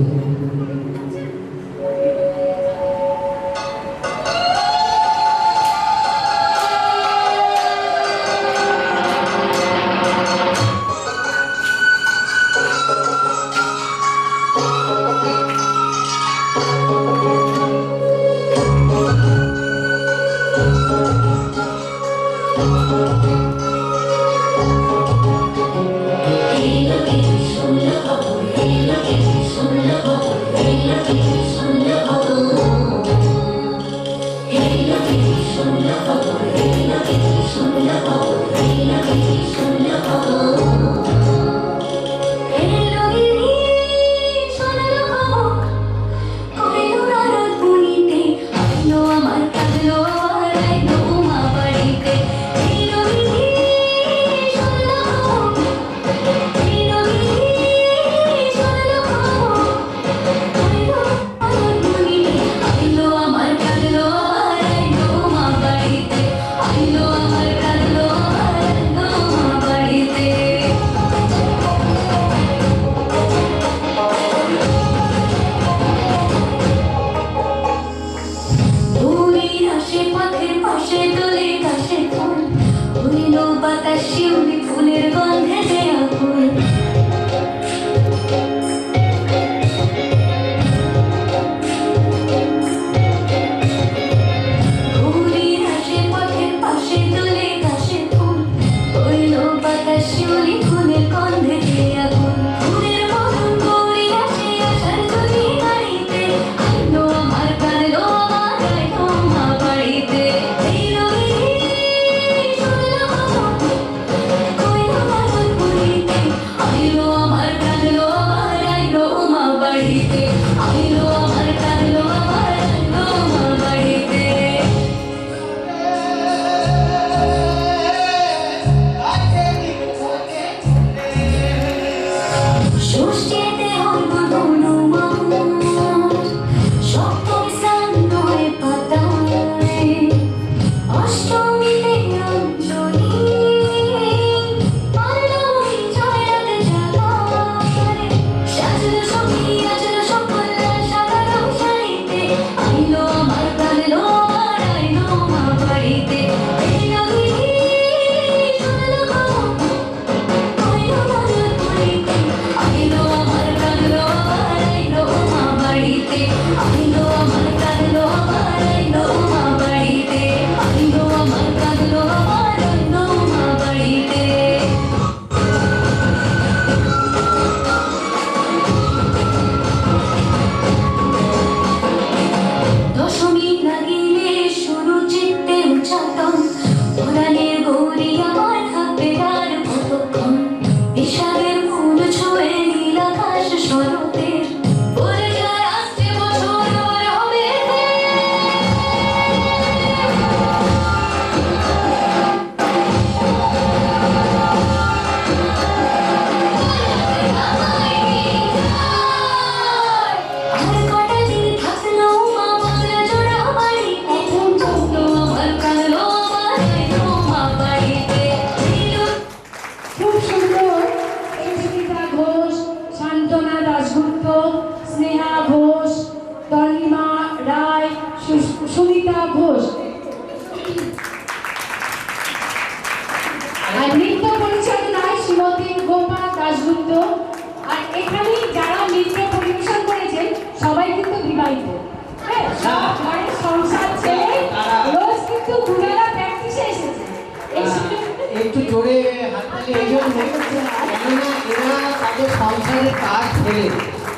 হাততালি এই জন্যে, কেননা এরা তাদের সংসারের কাজ ফেলে,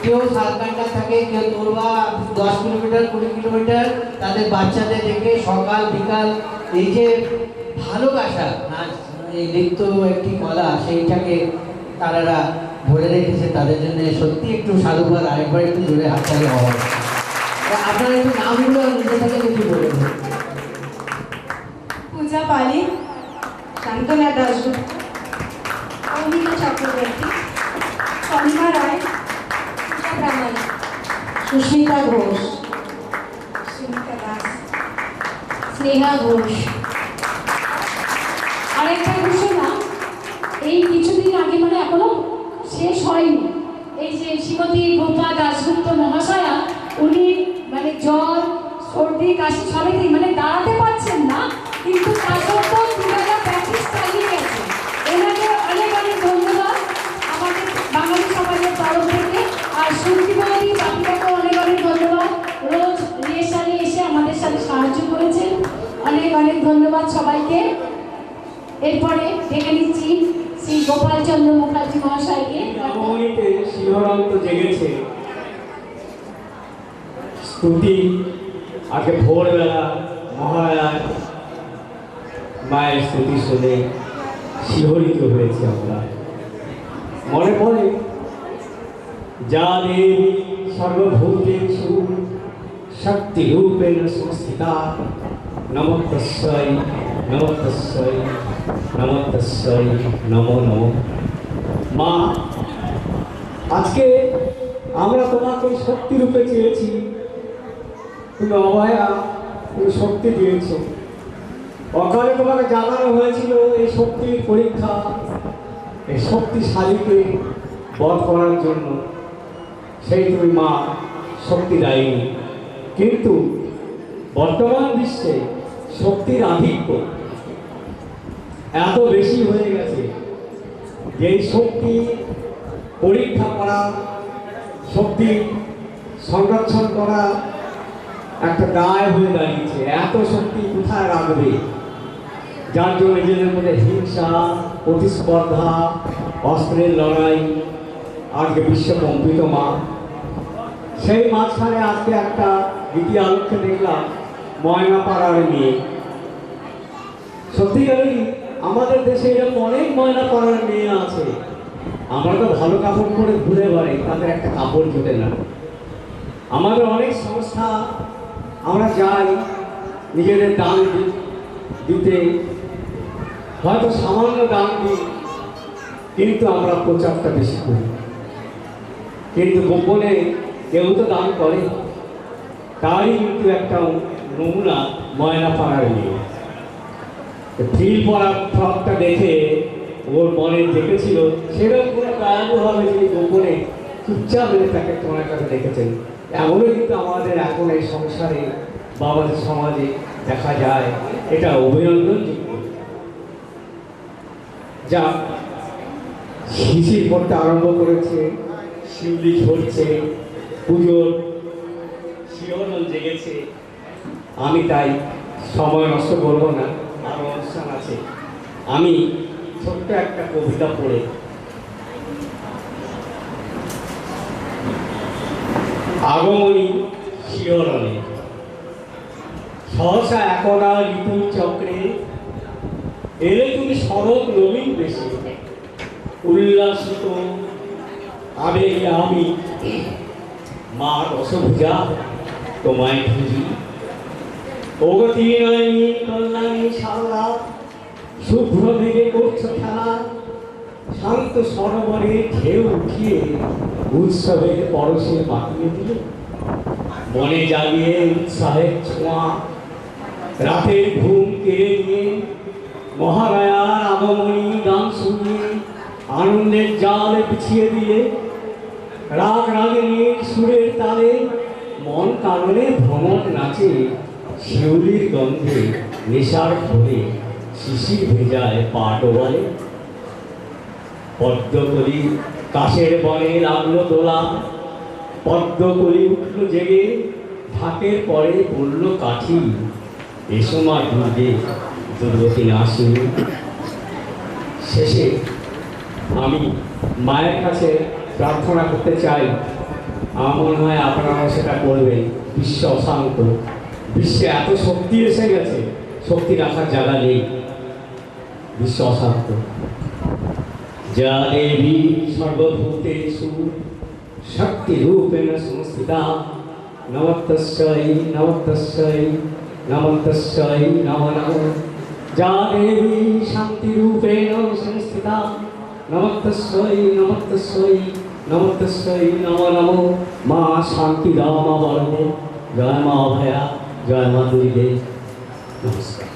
কেউ সাতঘাটা থাকে, কেউ দৌড়া 10 কিলোমিটার 20 কিলোমিটার, তাদের বাচ্চাদের রেখে সকাল বিকাল এই যে ভালোবাসা, নাচ এই নৃত্য একটি কলা, সেইটাকে তারা ধরে রেখেছে। তাদের জন্য সত্যি একটু সাধুবাদ, আরেকবার একটু জোরে হাততালি হওয়া। আপনারা একটু নামগুলো নিজে থেকে কিছু বলবেন। পূজা পালি, শান্তনা দাসগুপ্ত, অমিতা চক্রবর্তী, সন্ধ্যা রায়, পূজা প্রামাণিক, সুস্মিতা ঘোষ, সুমিতা দাস, স্নেহা ঘোষ। আরেকটা ঘোষণা, এই কিছুদিন আগে মানে এখনো শেষ হয়নি, এই যে শ্রীমতী গোপা দাশগুপ্ত মহাশয়া, উনি মানে জ্বর সর্দি কাশি সবেতেই মানে দাঁড়াতে পারছেন না, কিন্তু তা সত্ত্বেও তিনারা প্র্যাকটিস চালিয়ে গেছে। এনাকে অনেক অনেক ধন্যবাদ আমাদের বাঙালি সমাজের তরফ থেকে। আর সুন্দরী বাপিটাকে অনেক অনেক ধন্যবাদ, রোজ রিহার্সালে এসে আমাদের সাথে সাহায্য করেছেন। অনেক অনেক ধন্যবাদ সবাইকে। এরপরে ডেকে নিচ্ছি শ্রী গোপালচন্দ্র মুখার্জি মহাশয়কে। নবমণিতে শিহরন্ত জেগেছে স্তুতি। আগে ভোরবেলা মহারাজ মায়ের স্তুতি শুনে শিহরিত হয়েছে আমরা। মনে পড়ে যা দেবী সর্বভূতেষু শক্তিরূপেণ সংস্থিতা, নমঃ তস্मै নমঃ তস্मै নমঃ তস্मै নমো নমঃ। মা, আজকে আমরা তোমাকে শক্তি রূপে চেয়েছি, তুমি অভয়া, তুমি শক্তি দিয়েছ। অকালে তোমাকে জানানো হয়েছিল এই শক্তির পরীক্ষা, এই শক্তিশালীকে বধ করার জন্য, সেই তুমি মা শক্তি দেয়নি। কিন্তু বর্তমান বিশ্বে শক্তির আধিক্য এত বেশি হয়ে গেছে, যেই শক্তি পরীক্ষা করা, শক্তি সংরক্ষণ করা একটা দায় হয়ে দাঁড়িয়েছে। এত শক্তি কোথায় রাখবে? যার জন্য নিজেদের মধ্যে হিংসা, প্রতিস্পর্ধা, অস্ত্রের লড়াই, আজকে বিশ্ব কম্পিত মা। সেই মাঝখানে আজকে একটা দ্বিতীয় আলোকে দেখলাম ময়নাপাড়ার নিয়ে। সত্যিকারই আমাদের দেশে এরকম অনেক ময়নাপাড়ার মেয়ে আছে। আমরা তো ভালো কাপড় পরে ঘুরে বেড়াই, তাদের একটা কাপড় জোটে না। আমাদের অনেক সংস্থা আমরা যাই নিজেদের দান দিতে, হয়তো সামান্য দান দিই, কিন্তু আমরা প্রচারটা বেশি করি। কিন্তু গোপনে কেউ তো দান করে। তারই কিন্তু একটা নমুনা ময়নাপাড়ার মেয়ে। ফিল পরা ফ্রকটা দেখে ওর মনে দেখেছিল সেরকম কোনো দয়ালু হবে যে গোপনে চুপচাপ তাকে তোমার কাছে দেখেছেন। এমনও কিন্তু আমাদের এখন এই সংসারে বা আমাদের সমাজে দেখা যায়। এটা অভিনন্দনযোগ্য। যা শিশির পড়তে আরম্ভ করেছে, শিউলি ঝরছে, পুজোর শিহরণ জেগেছে। আমি তাই সময় নষ্ট করবো না, আরও অনুষ্ঠান আছে। আমি ছোট্ট একটা কবিতা পড়ে আগমনী শিহরণে সহসা একলা ঋতুর চক্রে এলে তুমি শরৎ নবীন বেশি উল্লাসিত আবেগে আমি মা রসভুজা তোমায় খুঁজি। প্রগতি নয়নি কল্যাণী সারা শুভ্র মেঘে করছো খেলা, শান্ত সরোবরে ঢেউ উঠিয়ে উৎসবের পরশে মাতিয়ে দিল। মনে জাগিয়ে উৎসাহের ছোঁয়া, রাতের ঘুম কেড়ে নিয়ে মহারায়ার আগমনী গান শুনিয়ে আনন্দের জাল বিছিয়ে দিয়ে রাগ রাগিনীর সুরের তালে মন কাননে ভ্রমণ নাচে। শিউলির গন্ধে নেশার ঘরে শিশির ভেজায় পা ডোবালে। পদ্মকলি কাশের বনে লাগলো দোলা, পদ্মকলি উঠল জেগে ঢাকের পরে পড়ল কাঠি। এসো মা দুর্গে দুর্গতি নাশিনী। শেষে আমি মায়ের কাছে প্রার্থনা করতে চাই, আমার মনে হয় আপনারা সেটা করবেন। বিশ্ব অশান্ত, বিশ্বে এত শক্তি এসে গেছে, শক্তি রাখার জায়গা নেই, বিশ্ব অশান্ত। যা দেবী সর্বভূতেষু শক্তিরূপেণ সংস্থিতা নমস্তস্যৈ নমস্তস্যৈ নমস্তস্যৈ নমো নমঃ। যা দেবী শান্তিরূপেণ সংস্থিতা নমস্তস্যৈ নমস্তস্যৈ নমস্তস্যৈ নমো নমঃ। মা শান্তি দাও, মা বরদ, জয় মা অভয়া, জয় মা দুর্গে। নমস্কার।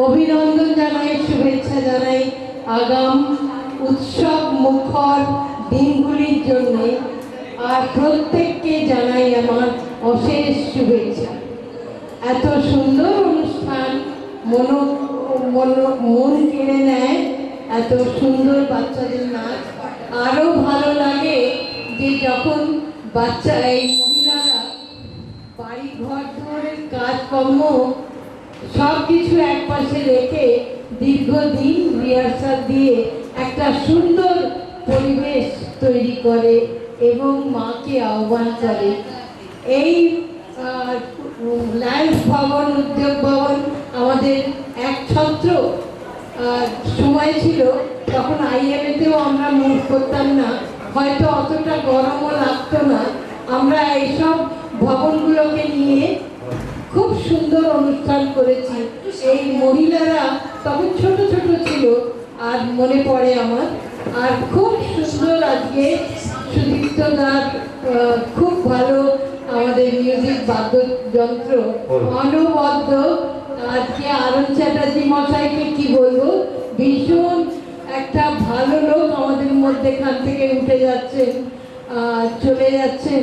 অভিনন্দন জানাই, শুভেচ্ছা জানাই আগাম উৎসব মুখর দিনগুলির জন্য। আর প্রত্যেককে জানাই আমার অশেষ শুভেচ্ছা। এত সুন্দর অনুষ্ঠান মন কেড়ে নেয়, এত সুন্দর বাচ্চাদের নাচ। আরও ভালো লাগে যে যখন বাচ্চা এই মহিলারা বাড়ি ঘর দুয়ারের কাজকর্ম সব কিছু এক পাশে রেখে দীর্ঘদিন রিহার্সাল দিয়ে একটা সুন্দর পরিবেশ তৈরি করে এবং মাকে আহ্বান করে। এই লায়ন্স ভবন, উদ্যোগ ভবন আমাদের একছত্র সময় ছিল, তখন আইএমএতেও আমরা মুভ করতাম না, হয়তো অতটা গরমও লাগতো না। আমরা এইসব ভবনগুলোকে নিয়ে খুব সুন্দর অনুষ্ঠান করেছি। এই মহিলারা তখন ছোট ছোট ছিল, আর মনে পড়ে আমার। আর খুব সুন্দর আজকে সুদীপ্ত দার খুব ভালো আমাদের মিউজিক বাদ্যযন্ত্র অনবদ্য। আজকে আরণ চ্যাটার্জি মশাইকে কি বলবো, ভীষণ একটা ভালো লোক আমাদের মধ্যেখান থেকে উঠে যাচ্ছেন, চলে যাচ্ছেন,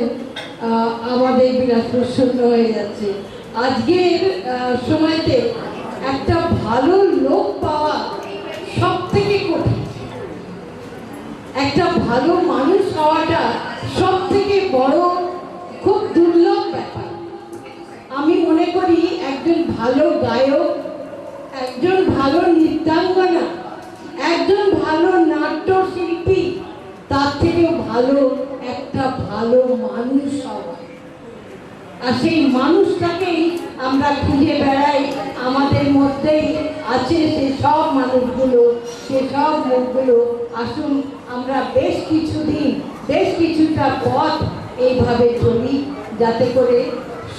আমাদের বিলাসপুর শূন্য হয়ে যাচ্ছে। আজকের সময়তে একটা ভালো লোক পাওয়া সব থেকে কঠিন, একটা ভালো মানুষ হওয়াটা সব থেকে বড় খুব দুর্লভ ব্যাপার। আমি মনে করি একজন ভালো গায়ক, একজন ভালো নৃত্যাঙ্গনা, একজন ভালো নাট্যশিল্পী, তার থেকেও ভালো একটা ভালো মানুষ হওয়া। আর সেই মানুষটাকেই আমরা খুঁজে বেড়াই, আমাদের মধ্যেই আছে সে সব মানুষগুলো, সে সব মুখগুলো। আসুন আমরা বেশ কিছুদিন, বেশ কিছুটা পথ এইভাবে চলি, যাতে করে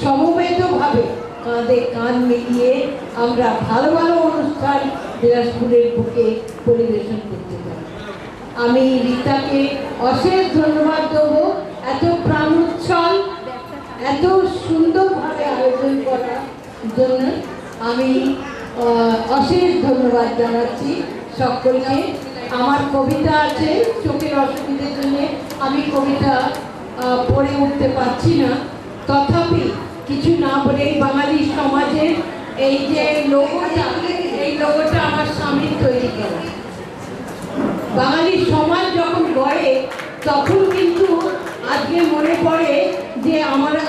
সমবেতভাবে কাঁধে কাঁধ মিলিয়ে আমরা ভালো ভালো অনুষ্ঠান বিলাসপুরের বুকে পরিবেশন করতে পারি। আমি রীতাকে অশেষ ধন্যবাদ দেবো, এত প্রাণোচ্ছল, এত সুন্দরভাবে আয়োজন করার জন্য আমি অশেষ ধন্যবাদ জানাচ্ছি সকলকে। আমার কবিতা আছে, চোখের অসুবিধার জন্য আমি কবিতা পড়ে উঠতে পারছি না, তথাপি কিছু না বলেই বাঙালি সমাজের এই যে লোগোটা, এই লোগোটা আমার স্বামীর তৈরি করা। বাঙালি সমাজ যখন গড়ে তখন কিন্তু আজকে মনে পড়ে যে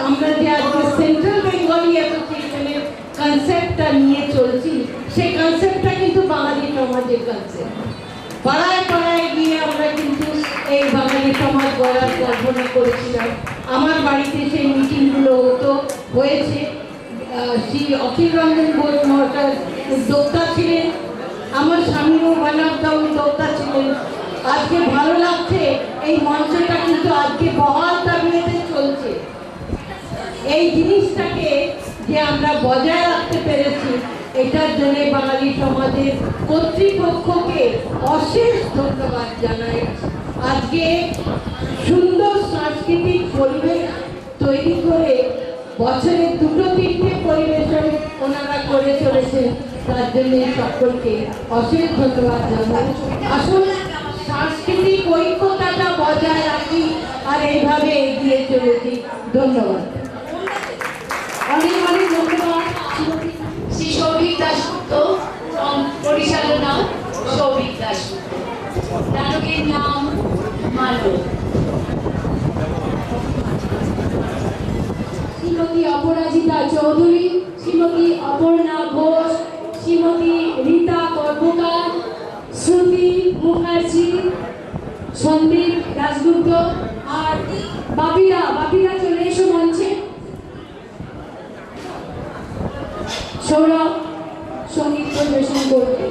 আমরা যে আজকে সেন্ট্রাল বেঙ্গলি অ্যাসোসিয়েশনের কনসেপ্টটা নিয়ে চলছি, সেই কনসেপ্টটা কিন্তু বাঙালি সমাজের কনসেপ্ট। পাড়ায় পাড়ায় গিয়ে আমরা কিন্তু এই বাঙালি সমাজ গড়ার কল্পনা করেছিলাম। আমার বাড়িতে সেই মিটিংগুলো হয়েছে। শ্রী অখিল রঞ্জন ঘোষ মহাশয় উদ্যোক্তা ছিলেন, আমার স্বামীও ওয়ান অফ দ্য উদ্যোক্তা ছিলেন। আজকে ভালো লাগছে এই মঞ্চটা কিন্তু আজকে বহাল দাবিতে চলছে। এই জিনিসটাকে যে আমরা বজায় রাখতে পেরেছি, এটার জন্য বাঙালি সমাজের কর্তৃপক্ষকে অশেষ ধন্যবাদ জানাই। আজকে সুন্দর সাংস্কৃতিক পরিবেশ তৈরি করে বছরে 2-3টে পরিবেশন ওনারা করে চলেছেন, তার জন্য সকলকে অশেষ ধন্যবাদ জানাই। আসুন সাংস্কৃতিক ঐক্যতাটা বজায় রাখি আর এইভাবে এগিয়ে চলেছি। ধন্যবাদ, অনেক অনেক ধন্যবাদ। শ্রী সৌভিক দাশগুপ্ত, পরিচালনা সৌভিক দাশগুপ্ত, নাটকের নাম মানব। শ্রীমতী অপরাজিতা চৌধুরী, শ্রীমতী অপর্ণা ঘোষ, শ্রীমতী রীতা কর্মকার, শ্রুতি মুখার্জি, সন্দীপ দাশগুপ্ত আর বাপিরা চলে এসো মঞ্চে। সৌরভ সঙ্গীত পরিবেশন করবে।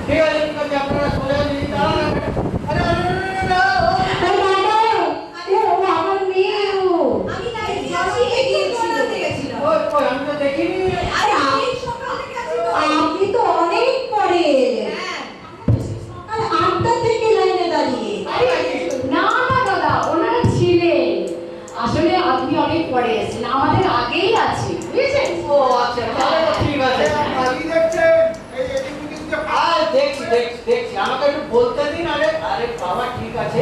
ঠিক আছে, আপনারা সোজা নিয়ে দাঁড়ান। আরে আসলে আপনি অনেক পরে এসেছেন, আমাদের আগেই আছে, বুঝেছেন? ও আচ্ছা, তাহলে তো ঠিক আছে। দেখছি আমাকে একটু বলতে দিন। আরে আরে বাবা ঠিক আছে,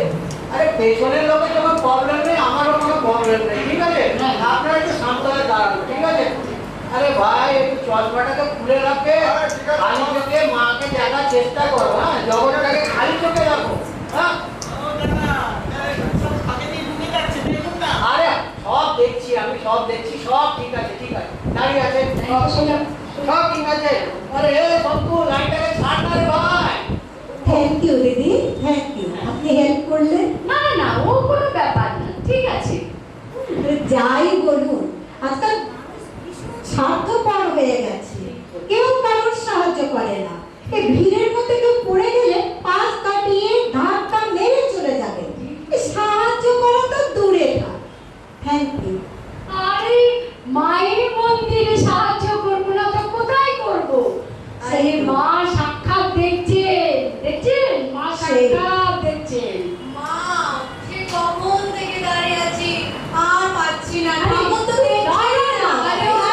আরে পেছনের লোকের যখন প্রবলেম নেই আমারও কোনো প্রবলেম নেই, ঠিক আছে? আপনারা একটু শান্ত হয়ে দাঁড়ান, ঠিক আছে? আরে ভাই একটু চশমাটাকে খুলে রাখবে, খালি চোখে মাকে দেখার চেষ্টা করো, হ্যাঁ জগৎটাকে খালি চোখে রাখো, হ্যাঁ? আরে সব দেখছি আমি, সব দেখছি, সব ঠিক আছে, ঠিক আছে, দাঁড়িয়ে আছে, সব ঠিক আছে। আরে এ সন্তু লাইনটাকে ছাড় না রে ভাই। থ্যাংক ইউ দিদি, থ্যাংক ইউ, আপনি হেল্প করলেন। না না না, ও কোনো ব্যাপার না, ঠিক আছে। যাই বলুন, আজকাল স্বার্থপর হয়ে গেছে, কেউ কারোর সাহায্য করে না। এই ভিড়ের মধ্যে কেউ পড়ে গেলে পাশ কাটিয়ে ধাক্কা মেরে চলে যাবে, সাহায্য করা তো দূরে থাক। Thank you. আরে মায়ের মন্দিরে সাহায্য করবো না তো কোথায় করবো? সেই মা সাক্ষাৎ দেখছেন, দেখছেন? মা সাক্ষাৎ দেখছেন। মা, সে কখন থেকে দাঁড়িয়ে আছি, আর পাচ্ছি না। ঠাকুর তো দেখছি না। আরে ও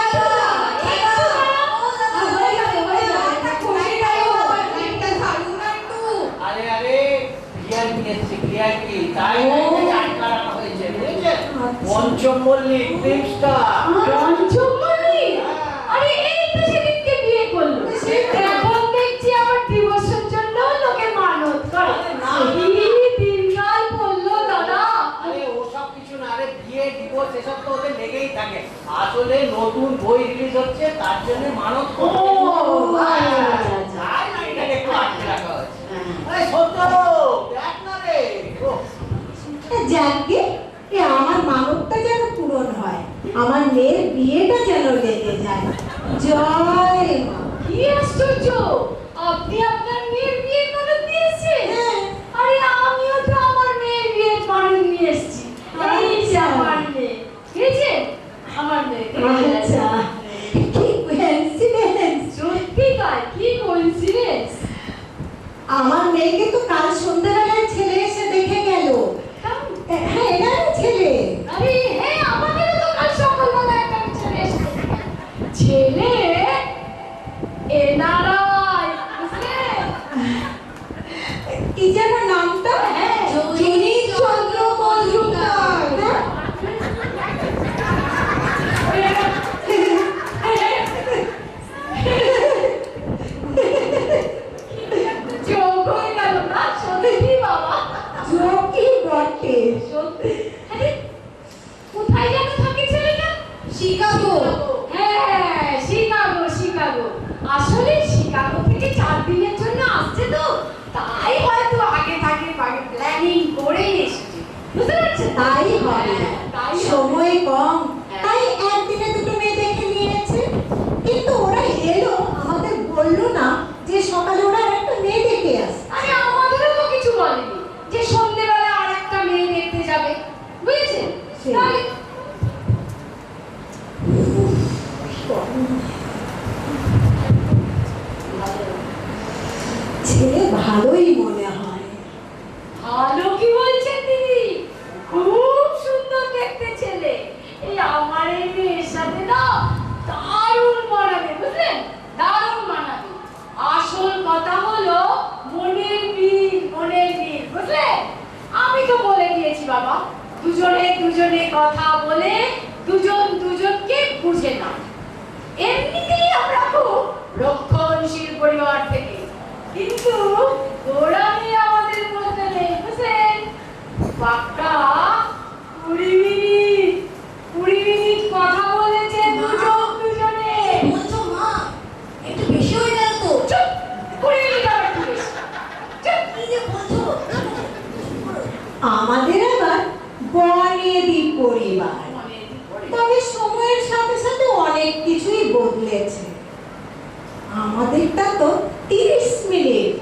দাদা, হয়ে যাবে, হয়ে যাবে। একটা ঝাড়ু না একটু। আরে আরে ভিআইপি এসছে, ভিআইপি, তাই লাইনটাকে আটকা রাখা হয়েছে, বুঝেছেন? পঞ্চমল্লিক ফিল্ম স্টার। পঞ্চমণি? আরে এই তো সেদিনকে বিয়ে করলো, এখন দেখছি আবার ডিভোর্সের জন্য লোকে মানত করে। এই দিনকাল বললো দাদা। আরে ওসব কিছু না, আরে বিয়ে ডিভোর্স এসব তো ওদের লেগেই থাকে। আসলে নতুন বই রিলিজ হচ্ছে, তার জন্য মানত করতে। তাই লাইনটাকে একটু আটকে রাখা হয়েছে। আরে সত্য দেখ না রে। যাকে আমার মানবটা যেন পূরণ হয়, আমার মেয়ের বিয়েটা যেন লেগে যায়। জয় মা। কি আশ্চর্য, আপনি আপনার মেয়ের বিয়ের মানত দিয়েছেন? আরে আমিও তো আমার মেয়ের বিয়ের মানত নিয়ে এসেছি। এই যে আমার মেয়ে, বুঝেছেন? আমার মেয়ে। আচ্ছা, কি কোইন্সিডেন্স। সত্যি তাই, কি কোইন্সিডেন্স। আমার মেয়েকে তো কাল সন্ধ্যাবেলায় ছেলে এসে দেখে গেল। হ্যাঁ, এনারই ছেলে। আরে হ্যাঁ, আমাদেরও তো কাল সকালবেলা একটা ছেলে এসেছে। ছেলে এনারাই, বুঝলেন? কি যেন নামটা? জনি চন্দ্র মজুমদার। যোগ হয়ে গেল না? সত্যি বাবা, যোগই বটে। সত্যি। আরে কোথায় যেন থাকে ছেলেটা? শিকাগো। হ্যাঁ, শিকাগো, শিকাগো। আসলে শিকাগো থেকে 4 দিনের জন্য আসছে তো, তাই হয়তো আগে থাকে প্ল্যানিং করে এসেছে, বুঝতে পারছেন? তাই হয়, তাই সময় কম, হ্যাঁ। তাই একদিনে দুটো মেয়ে দেখে নিয়েছে। কিন্তু ওরা এলো, আমাদের বললো না যে সকালে ওরা একটা মেয়ে দেখে আসে। আরে আমাদেরও তো কিছু বলেনি যে সন্ধ্যেবেলা আর একটা মেয়ে দেখতে যাবে, বুঝেছেন? সেই। তাহলে ছেলে ভালোই মনে হয়। ভালো কি বলছেন দিদি? খুব সুন্দর দেখতে ছেলে। এই আমার এই মেয়ের সাথে না দারুণ মানাবে, বুঝলেন? দারুণ মানাবে। আসল কথা হলো মনের মিল, মনের মিল, বুঝলেন? আমি তো বলে দিয়েছি বাবা, দুজনে কথা বলে দুজন দুজনকে বুঝে না। এমনিতেই আমরা খুব রক্ষণশীল পরিবার থেকে, কিন্তু গোড়ামি আমাদের মধ্যে নেই, বুঝলেন? পাক্কা 20 মিনিট কথা বলেছে দুজনে। বলছো মা, একটু বেশি হয়ে গেল তো। চুপ, 20 মিনিট আবার একটু বেশি। চুপ। কি যে বলছো? আমাদের আবার বনেদি পরিবার, তবে সময়ের সাথে সাথে অনেক কিছুই বদলেছে। আমাদেরটা তো 30 মিনিট,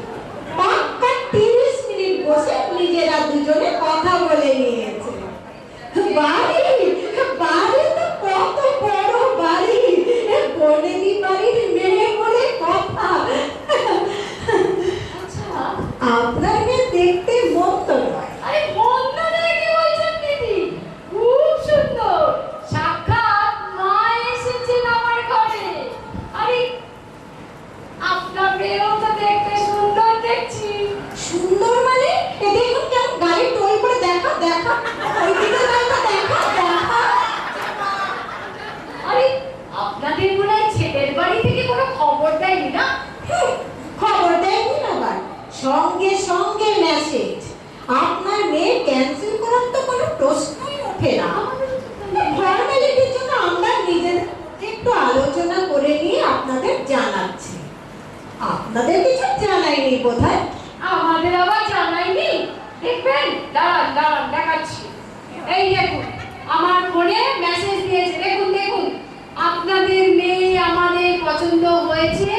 পাক্কা 30 মিনিট বসে নিজেরা দুজনে কথা বলে নিয়েছে। বাড়ি বাড়ি তো কত বড় বাড়ি, বনেদি বাড়ির মেয়ে বলে কথা। আচ্ছা, আপনার মেয়ে দেখতে মতো নয়। আরে মন্দ নয়, কি বলছেন দিদি? খুব সুন্দর কোথায়? আমাদের আবার জানাইনি। দেখবেন, দাঁড়ান দাঁড়ান দেখাচ্ছি। এই দেখুন, আমার ফোনে মেসেজ দিয়েছে, দেখুন দেখুন, আপনাদের মেয়ে আমাদের পছন্দ হয়েছে,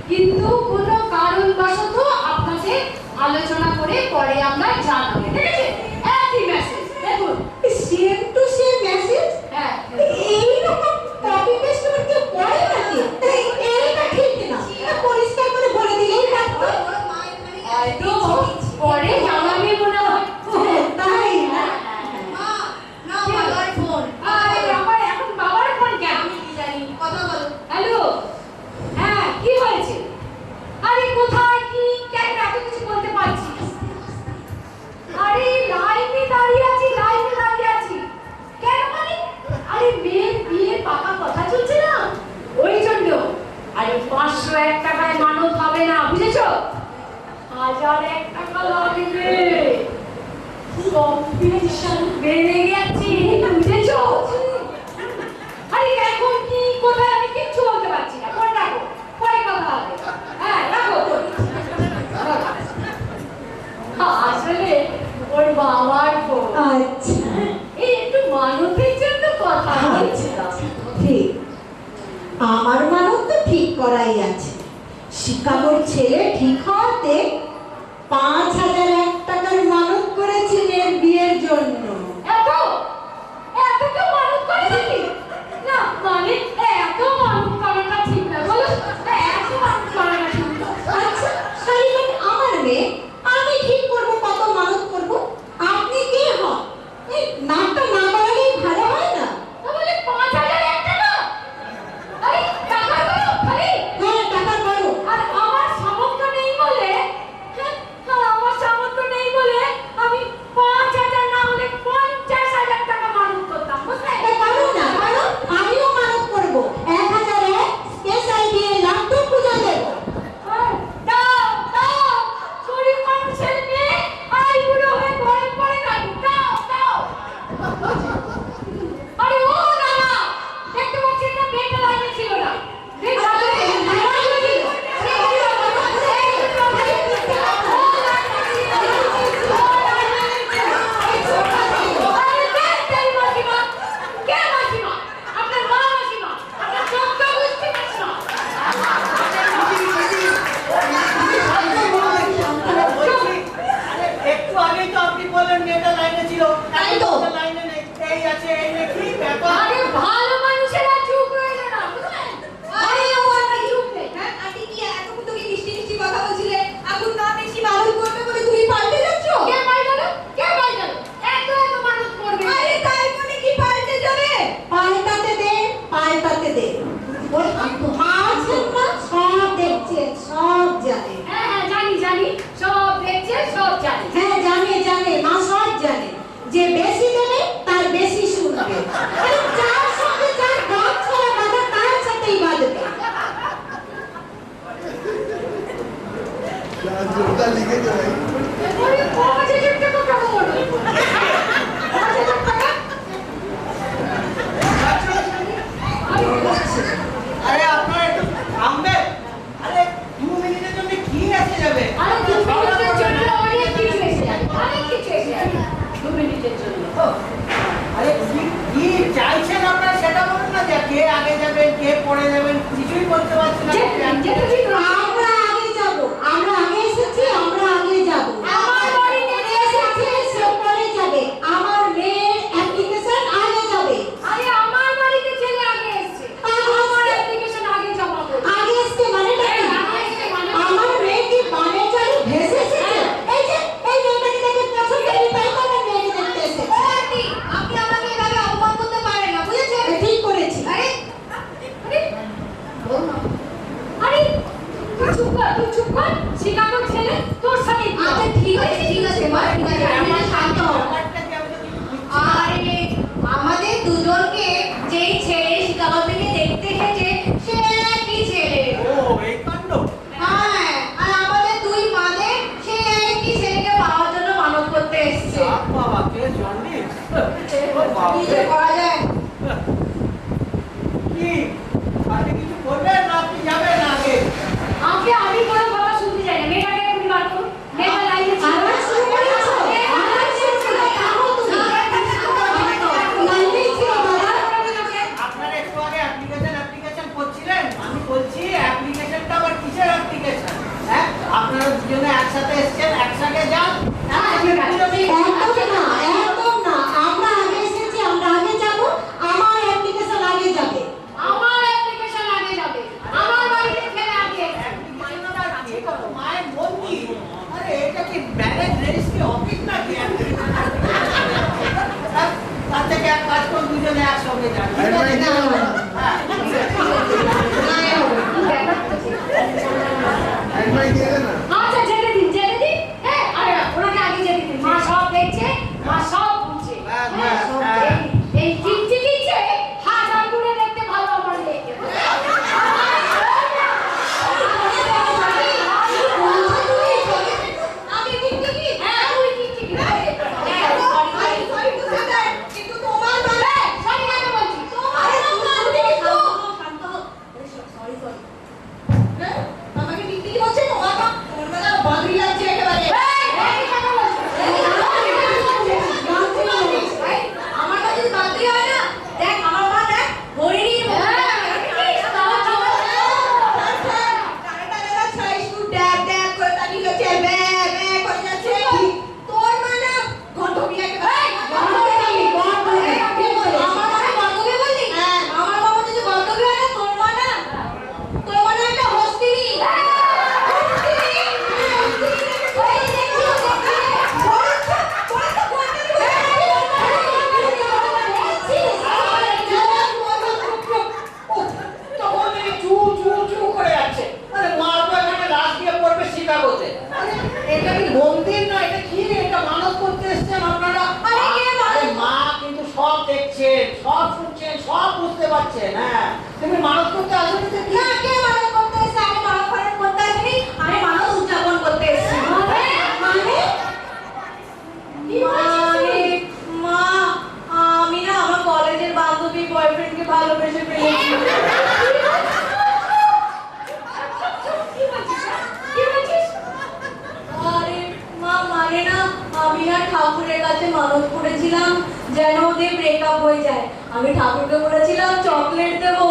কিন্তু কোনো কারণবশত আপনাকে আলোচনা করে পরে আমরা জানাবো। ঠিক আছে? একই মেসেজ দেখুন। Same to same message. হ্যাঁ, এইরকম কপি পেস্ট করে কেউ পড়ে নাকি? এইটা ঠিক না, পরিষ্কার করে বলে দিলেই পারতো। হয়তো পরে জানাবে মনে হয়। তাই না? মা, নাও বাবার ফোন। আরে আমার এখন বাবার ফোন কেন? আমি কি জানি, কথা বলো। হ্যালো, হ্যাঁ কি হয়েছে? আরে কোথায় কি কেন এত কিছু বলতে পারছিস? আরে লাইনে দাঁড়িয়ে আছি, লাইনে দাঁড়িয়ে আছি। কেন মানে? আরে মেয়ের বিয়ের পাকা কথা চলছে না, ওই জন্য। আরে 501 টাকায় মানত হবে না, বুঝেছো? 1001 টাকা লাগবে। কম্পিটিশন বেড়ে গেছে, বুঝেছো? আরে এখন কি কোথায় আমি কিচ্ছু বলতে পারছি না। ফোন রাখো, পরে কথা হবে। হ্যাঁ রাখো। আসলে ওর বাবার ফোন। আচ্ছা, এই একটু মানতের জন্য কথা বলছিলাম। ঠিক। আমার মানত তো ঠিক করাই আছে। শিকাগোর ছেলে ঠিক হওয়াতে 5001 টাকার মানত করেছি মেয়ের বিয়ের জন্য। এত এত কেউ মানত করে নাকি? না মানে এত মানত করাটা ঠিক না, বলো? এত মানত করাটা ঠিক না। আচ্ছা, খালি মানে আমার মেয়ে, আমি ঠিক করবো কত মানত করবো। আপনি কে হন? এই নাকটা না বাড়ালেই ভালো হয় না? তাহলে 5001 টাকা? আরে টাকা দাও খালি। হ্যাঁ, টাকা করো। আর আমার সামর্থ্য নেই বলে, হ্যাঁ, আর আমার সামর্থ্য নেই বলে আমি 5000 না হলে 50000 টাকা মানত করতাম, বুঝলে? পারো না, পারো। আমিও মানত করবো। 1001 স্পেশাল দিয়ে লাড্ডু পূজা দেবো। দাও দাও, গরিব মানুষের মেয়ে আইবুড়ো হয়ে ঘরে পড়ে থাকুক, দাও দাও। আরে ও দাদা, দেখতে পাচ্ছেন না মেয়েটা লাইনে ছিল না? একটু আগেই তো আপনি বললেন মেয়েটা লাইনে ছিল, তাই তো। লাইনে নেই, এই আছে এই নেই, কি ব্যাপার? আরে ভালো মানুষেরা চুপ রইল না, বুঝলেন? আরে ও একটা চুপ নেই। হ্যাঁ, আন্টি কি এতক্ষণ তুমি মিষ্টি মিষ্টি কথা বলছিলে, এখন না বেশি মানত করবে বলে তুমি পাল্টে যাচ্ছ? কে পাল্টালো? কে পাল্টালো? এত এত মানুষ করবে। আরে তাই বলে কি পাল্টে যাবে? পাল্টাতে দে, পাল্টাতে দে। ওর আছেন না, সব দেখছে, সব জানে। হ্যাঁ হ্যাঁ জানি জানি, সব দেখছে, সব জানে। হ্যাঁ, জানে জানে, মা সব জানে। যে বেশি দেবে তার বেশি শুনবে। আরে যার সঙ্গে যার গাছ ছড়া বাঁধা তার সাথেই বাঁধবে। ওরে 5000 টাকা কেন বলো? 5000 টাকা? আরে আপনারা একটু থামবেন। আরে 2 মিনিটের জন্য কি এসে যাবে? আরে 2 মিনিটের জন্য অনেক কিছু এসে যাবে, অনেক কিছু এসে যাবে 2 মিনিটের জন্য। আরে কি চাইছেন আপনারা সেটা বলুন না, যে কে আগে যাবেন কে পরে যাবেন কিছুই বলতে পারছেন না। যেটা ঠিক না। আমরা আগে যাব, আমরা আগে এসেছি, আমরা আগে যাব। আমার বাড়িতে এসেছে, সে পরে যাবে। আমার মেয়ের অ্যাপ্লিকেশন আগে যাবে। আরে আমার বাড়িতে ছেলে আগে এসেছে, আমার অ্যাপ্লিকেশন আগে জমা করো। আগে এসছে মানে কি? আগে এসেছে মানে আমার মেয়ে কি বানের চালে ভেসে এসেছে? এই যে এই মেয়েটাকে দেখে পছন্দ হয়নি, তাই তো আমার মেয়েকে দেখতে এসেছে। আন্টি, আপনি আমাকে এভাবে অপমান করতে পারেন না, বুঝেছেন? ঠিক করেছি। আরে আরে বলো না। আরে সঙ্গে যাবে আচ্ছা যেতে দিন হ্যাঁ আরে ওনাকে আগে যেতে দিন মা সব দেখছে মা সব বুঝছে এই চিকচিকিছে হাজার গুণে দেখতে ভালো আমার মেয়েকে আমি চিকচিকি হ্যাঁ ওই চিকচিকি কিন্তু তোমার বাবা সরি কেন বলছি সরি আমাকে টিকটিকি বলছে তোমার বেলা বাদরি লাগছে একেবারে আমার কাছে যদি বাদরি হয় না দেখ আমার মা দেখ হরিণীর মতো তোর মা না গন্ধবি একেবারে আমার মা গন্ধবি বললি আমার বাবা যদি গন্ধবি হয় না তোর মা একটা হস্তিনী এটা কি মন্দির না এটা কি এটা মানত করতে এসেছেন আপনারা আরে মা কিন্তু সব দেখছেন সব শুনছেন সব বুঝতে পারছেন হ্যাঁ তুমি মানত করতে আসলে যে কি না কে মানত করতে এসেছে আমি মানত করতে আসিনি আমি মানত উদযাপন করতে এসেছি মানে মা আমি না আমার কলেজের বান্ধবী বয়ফ্রেন্ডকে ভালোবেসে ফেলেছি আরে মা মানে না আমি না ঠাকুরের কাছে মানত করেছিলাম যেন ওদের ব্রেকআপ হয়ে যায় আমি ঠাকুরকে বলেছিলাম চকলেট দেবো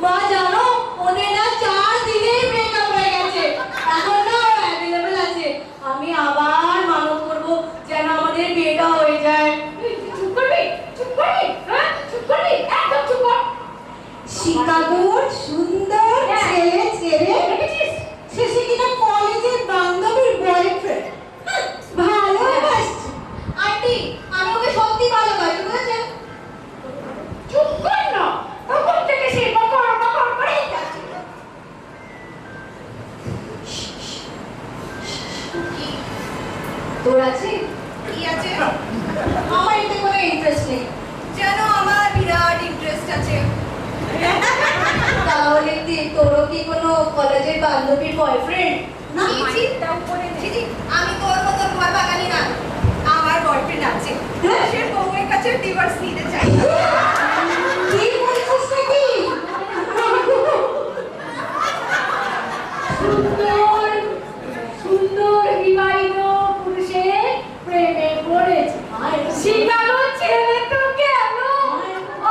মা জানো ওদের না 4 দিনেই ব্রেকআপ হয়ে গেছে এখন না অ্যাভেলেবল আছে আমি আবার মানত করব যেন আমাদের বিয়েটা হয়ে যায় চুপ করবি হ্যাঁ চুপ করবি একদম চুপ কর শিকাগোর সুন্দর ছেলে ছেড়ে শেষে কিনা কলেজের বান্ধবীর বয়ফ্রেন্ড ভালোবাসছে আন্টি আমি ওকে সত্যি ভালোবাসি বুঝেছেন চুপ কর না তখন থেকে সে বকর করেই যাচ্ছে তোর আছে কি আছে আমার এতে কোনো ইন্টারেস্ট নেই যেন আমার বিরাট ইন্টারেস্ট আছে তাহলে তোরও কি কোনো কলেজের বান্ধবীর বয়ফ্রেন্ড না চিন্তাও করে দিদি আমি তোর মতো ঘর বাগানি না আমার বয়ফ্রেন্ড আছে সে বউয়ের কাছে ডিভোর্স নিতে চাই কি বলছিস নাকি সুন্দর সুন্দর বিবাহিত পুরুষের প্রেমে পড়েছে শিকাগো ছেলে তো কেন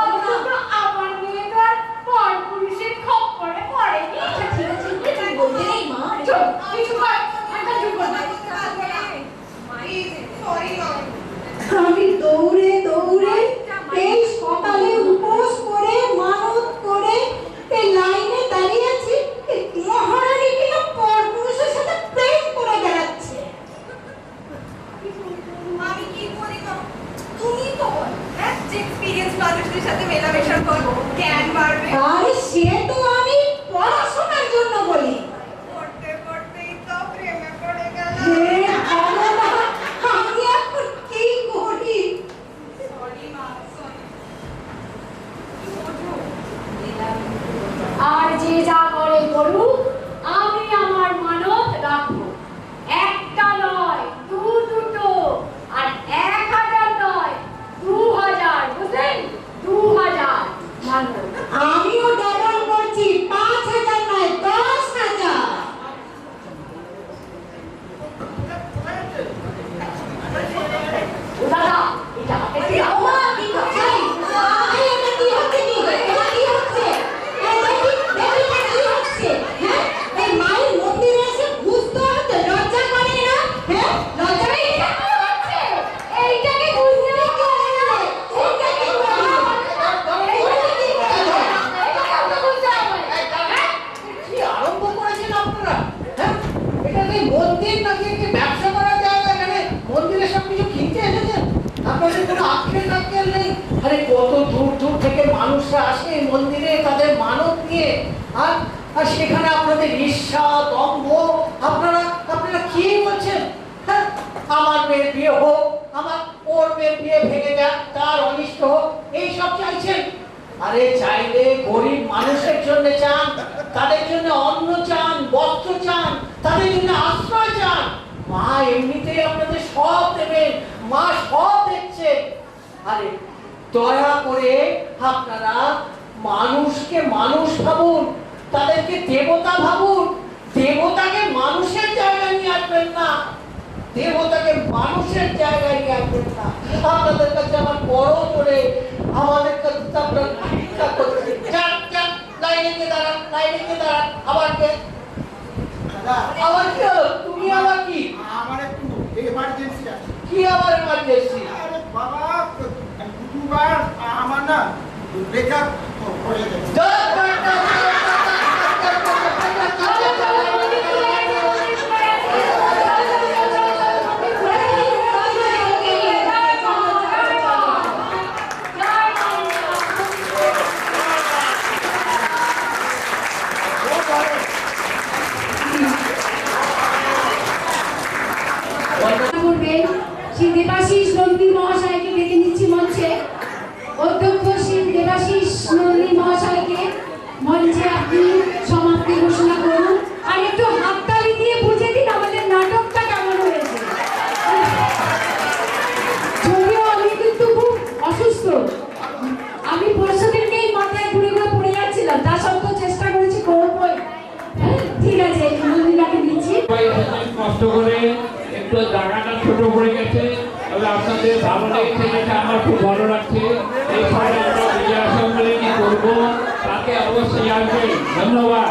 অন্তত আমার মেয়ে তো আর পর পুরুষের খপ্পরে পড়েনি ঠিক আছে তুই বলতে নেই মা চুপ কিছু কর একটা চুপ কর সরি আমি দৌড়ে দৌড়ে এই সকালে উপোস করে মানত করে এই লাইনে দাঁড়িয়ে আছি এই মহারানী কিনা পরপুরুষের সাথে প্রেম করে বেড়াচ্ছে আমি কি করি গো তুমি তো বল হ্যাঁ যে এক্সপেরিয়েন্স মানুষদের সাথে মেলামেশা করবো জ্ঞান বাড়বে আরে সে তো আমি পড়াশোনার জন্য বলি পড়তে পড়তেই তো প্রেমে পড়ে গেল হে ভগবান, আমি এখন কি করি সরি মা সরি আর যে যা করে করুক আমি আমার মানত রাখবো একটা নয় দুটো আর 1000 নয় 2000 বুঝলেন 2000 মানত আমিও ডবল করছি 5000 নয় 10000 দাদা এটা হাতে দিয়ে ও মা কি করছে এটা কি হচ্ছে কি এটা কি হচ্ছে এই দেখি দেখি কি হচ্ছে হ্যাঁ এই মায়ের মন্দিরে এসে বুঝতে হচ্ছে লজ্জা করে না হ্যাঁ লজ্জা নেই এইটা কি হচ্ছে এইটাকে বুঝতে হবে এইটা কি করে মানুষরা আসে মন্দিরে তাদের মানত নিয়ে, আর আর সেখানে আপনাদের ঈর্ষা দম্ভ, আপনারা আপনারা কি বলছেন? হ্যাঁ, আমার মেয়ের বিয়ে হোক, আমার ওর মেয়ের বিয়ে ভেঙে যাক, তার অনিষ্ট হোক, এইসব চাইছেন? আরে চাইলে গরিব মানুষের জন্য চান, তাদের জন্য অন্ন চান, বস্ত্র চান, তাদের জন্য আশ্রয় চান। মা এমনিতেই আপনাদের সব দেবেন, মা সব দেখছে। আরে দয়া করে আপনারা মানুষকে মানুষ ভাবুন, তাদেরকে দেবতা ভাবুন। দেবতাকে মানুষের জায়গায় নিয়ে আসবেন না, দেবতাকে মানুষের জায়গায় নিয়ে আসবেন না। আপনাদের কাছে আমার বড় করে, আমাদের কাছে আপনারা ভিক্ষা করছেন। যান যান, লাইনে গিয়ে দাঁড়ান, লাইনে গিয়ে দাঁড়ান। আবার কে? আবার কি হলো? তুমি আবার কি? আমার একটু এমার্জেন্সি আছে। কি আবার এমার্জেন্সি? আরে বাবা, দুবার আমার না ব্রেকআপ করে গেছে। করবেন শ্রী দেবাশিস নন্দী মহাশয়কে ডেকে নিচ্ছি মঞ্চে। অধ্যক্ষ শ্রী দেবাশিস নন্দী মহাশয়কে মঞ্চে আপনি সমাপ্তি ঘোষণা করুন। আর একটু হাততালি দিয়ে বুঝে দিন আমাদের নাটকটা কেমন হয়েছে। যদিও আমি কিন্তু খুব অসুস্থ, আমি পরশু দিনকেই মাথায় ঘুরে ঘুরে পড়ে যাচ্ছিলাম, তা সত্ত্বেও চেষ্টা করেছি করবই। হ্যাঁ, ঠিক আছে, নন্দীটাকে দিচ্ছি। কষ্ট করে একটু জায়গাটা ছোট পড়ে গেছে, তবে আপনাদের ভালো লেগেছে, এটা আমার খুব ভালো লাগছে। এই সময় আমরা বিজয়া সম্মেলনী করবো, তাকে অবশ্যই আসবেন। ধন্যবাদ।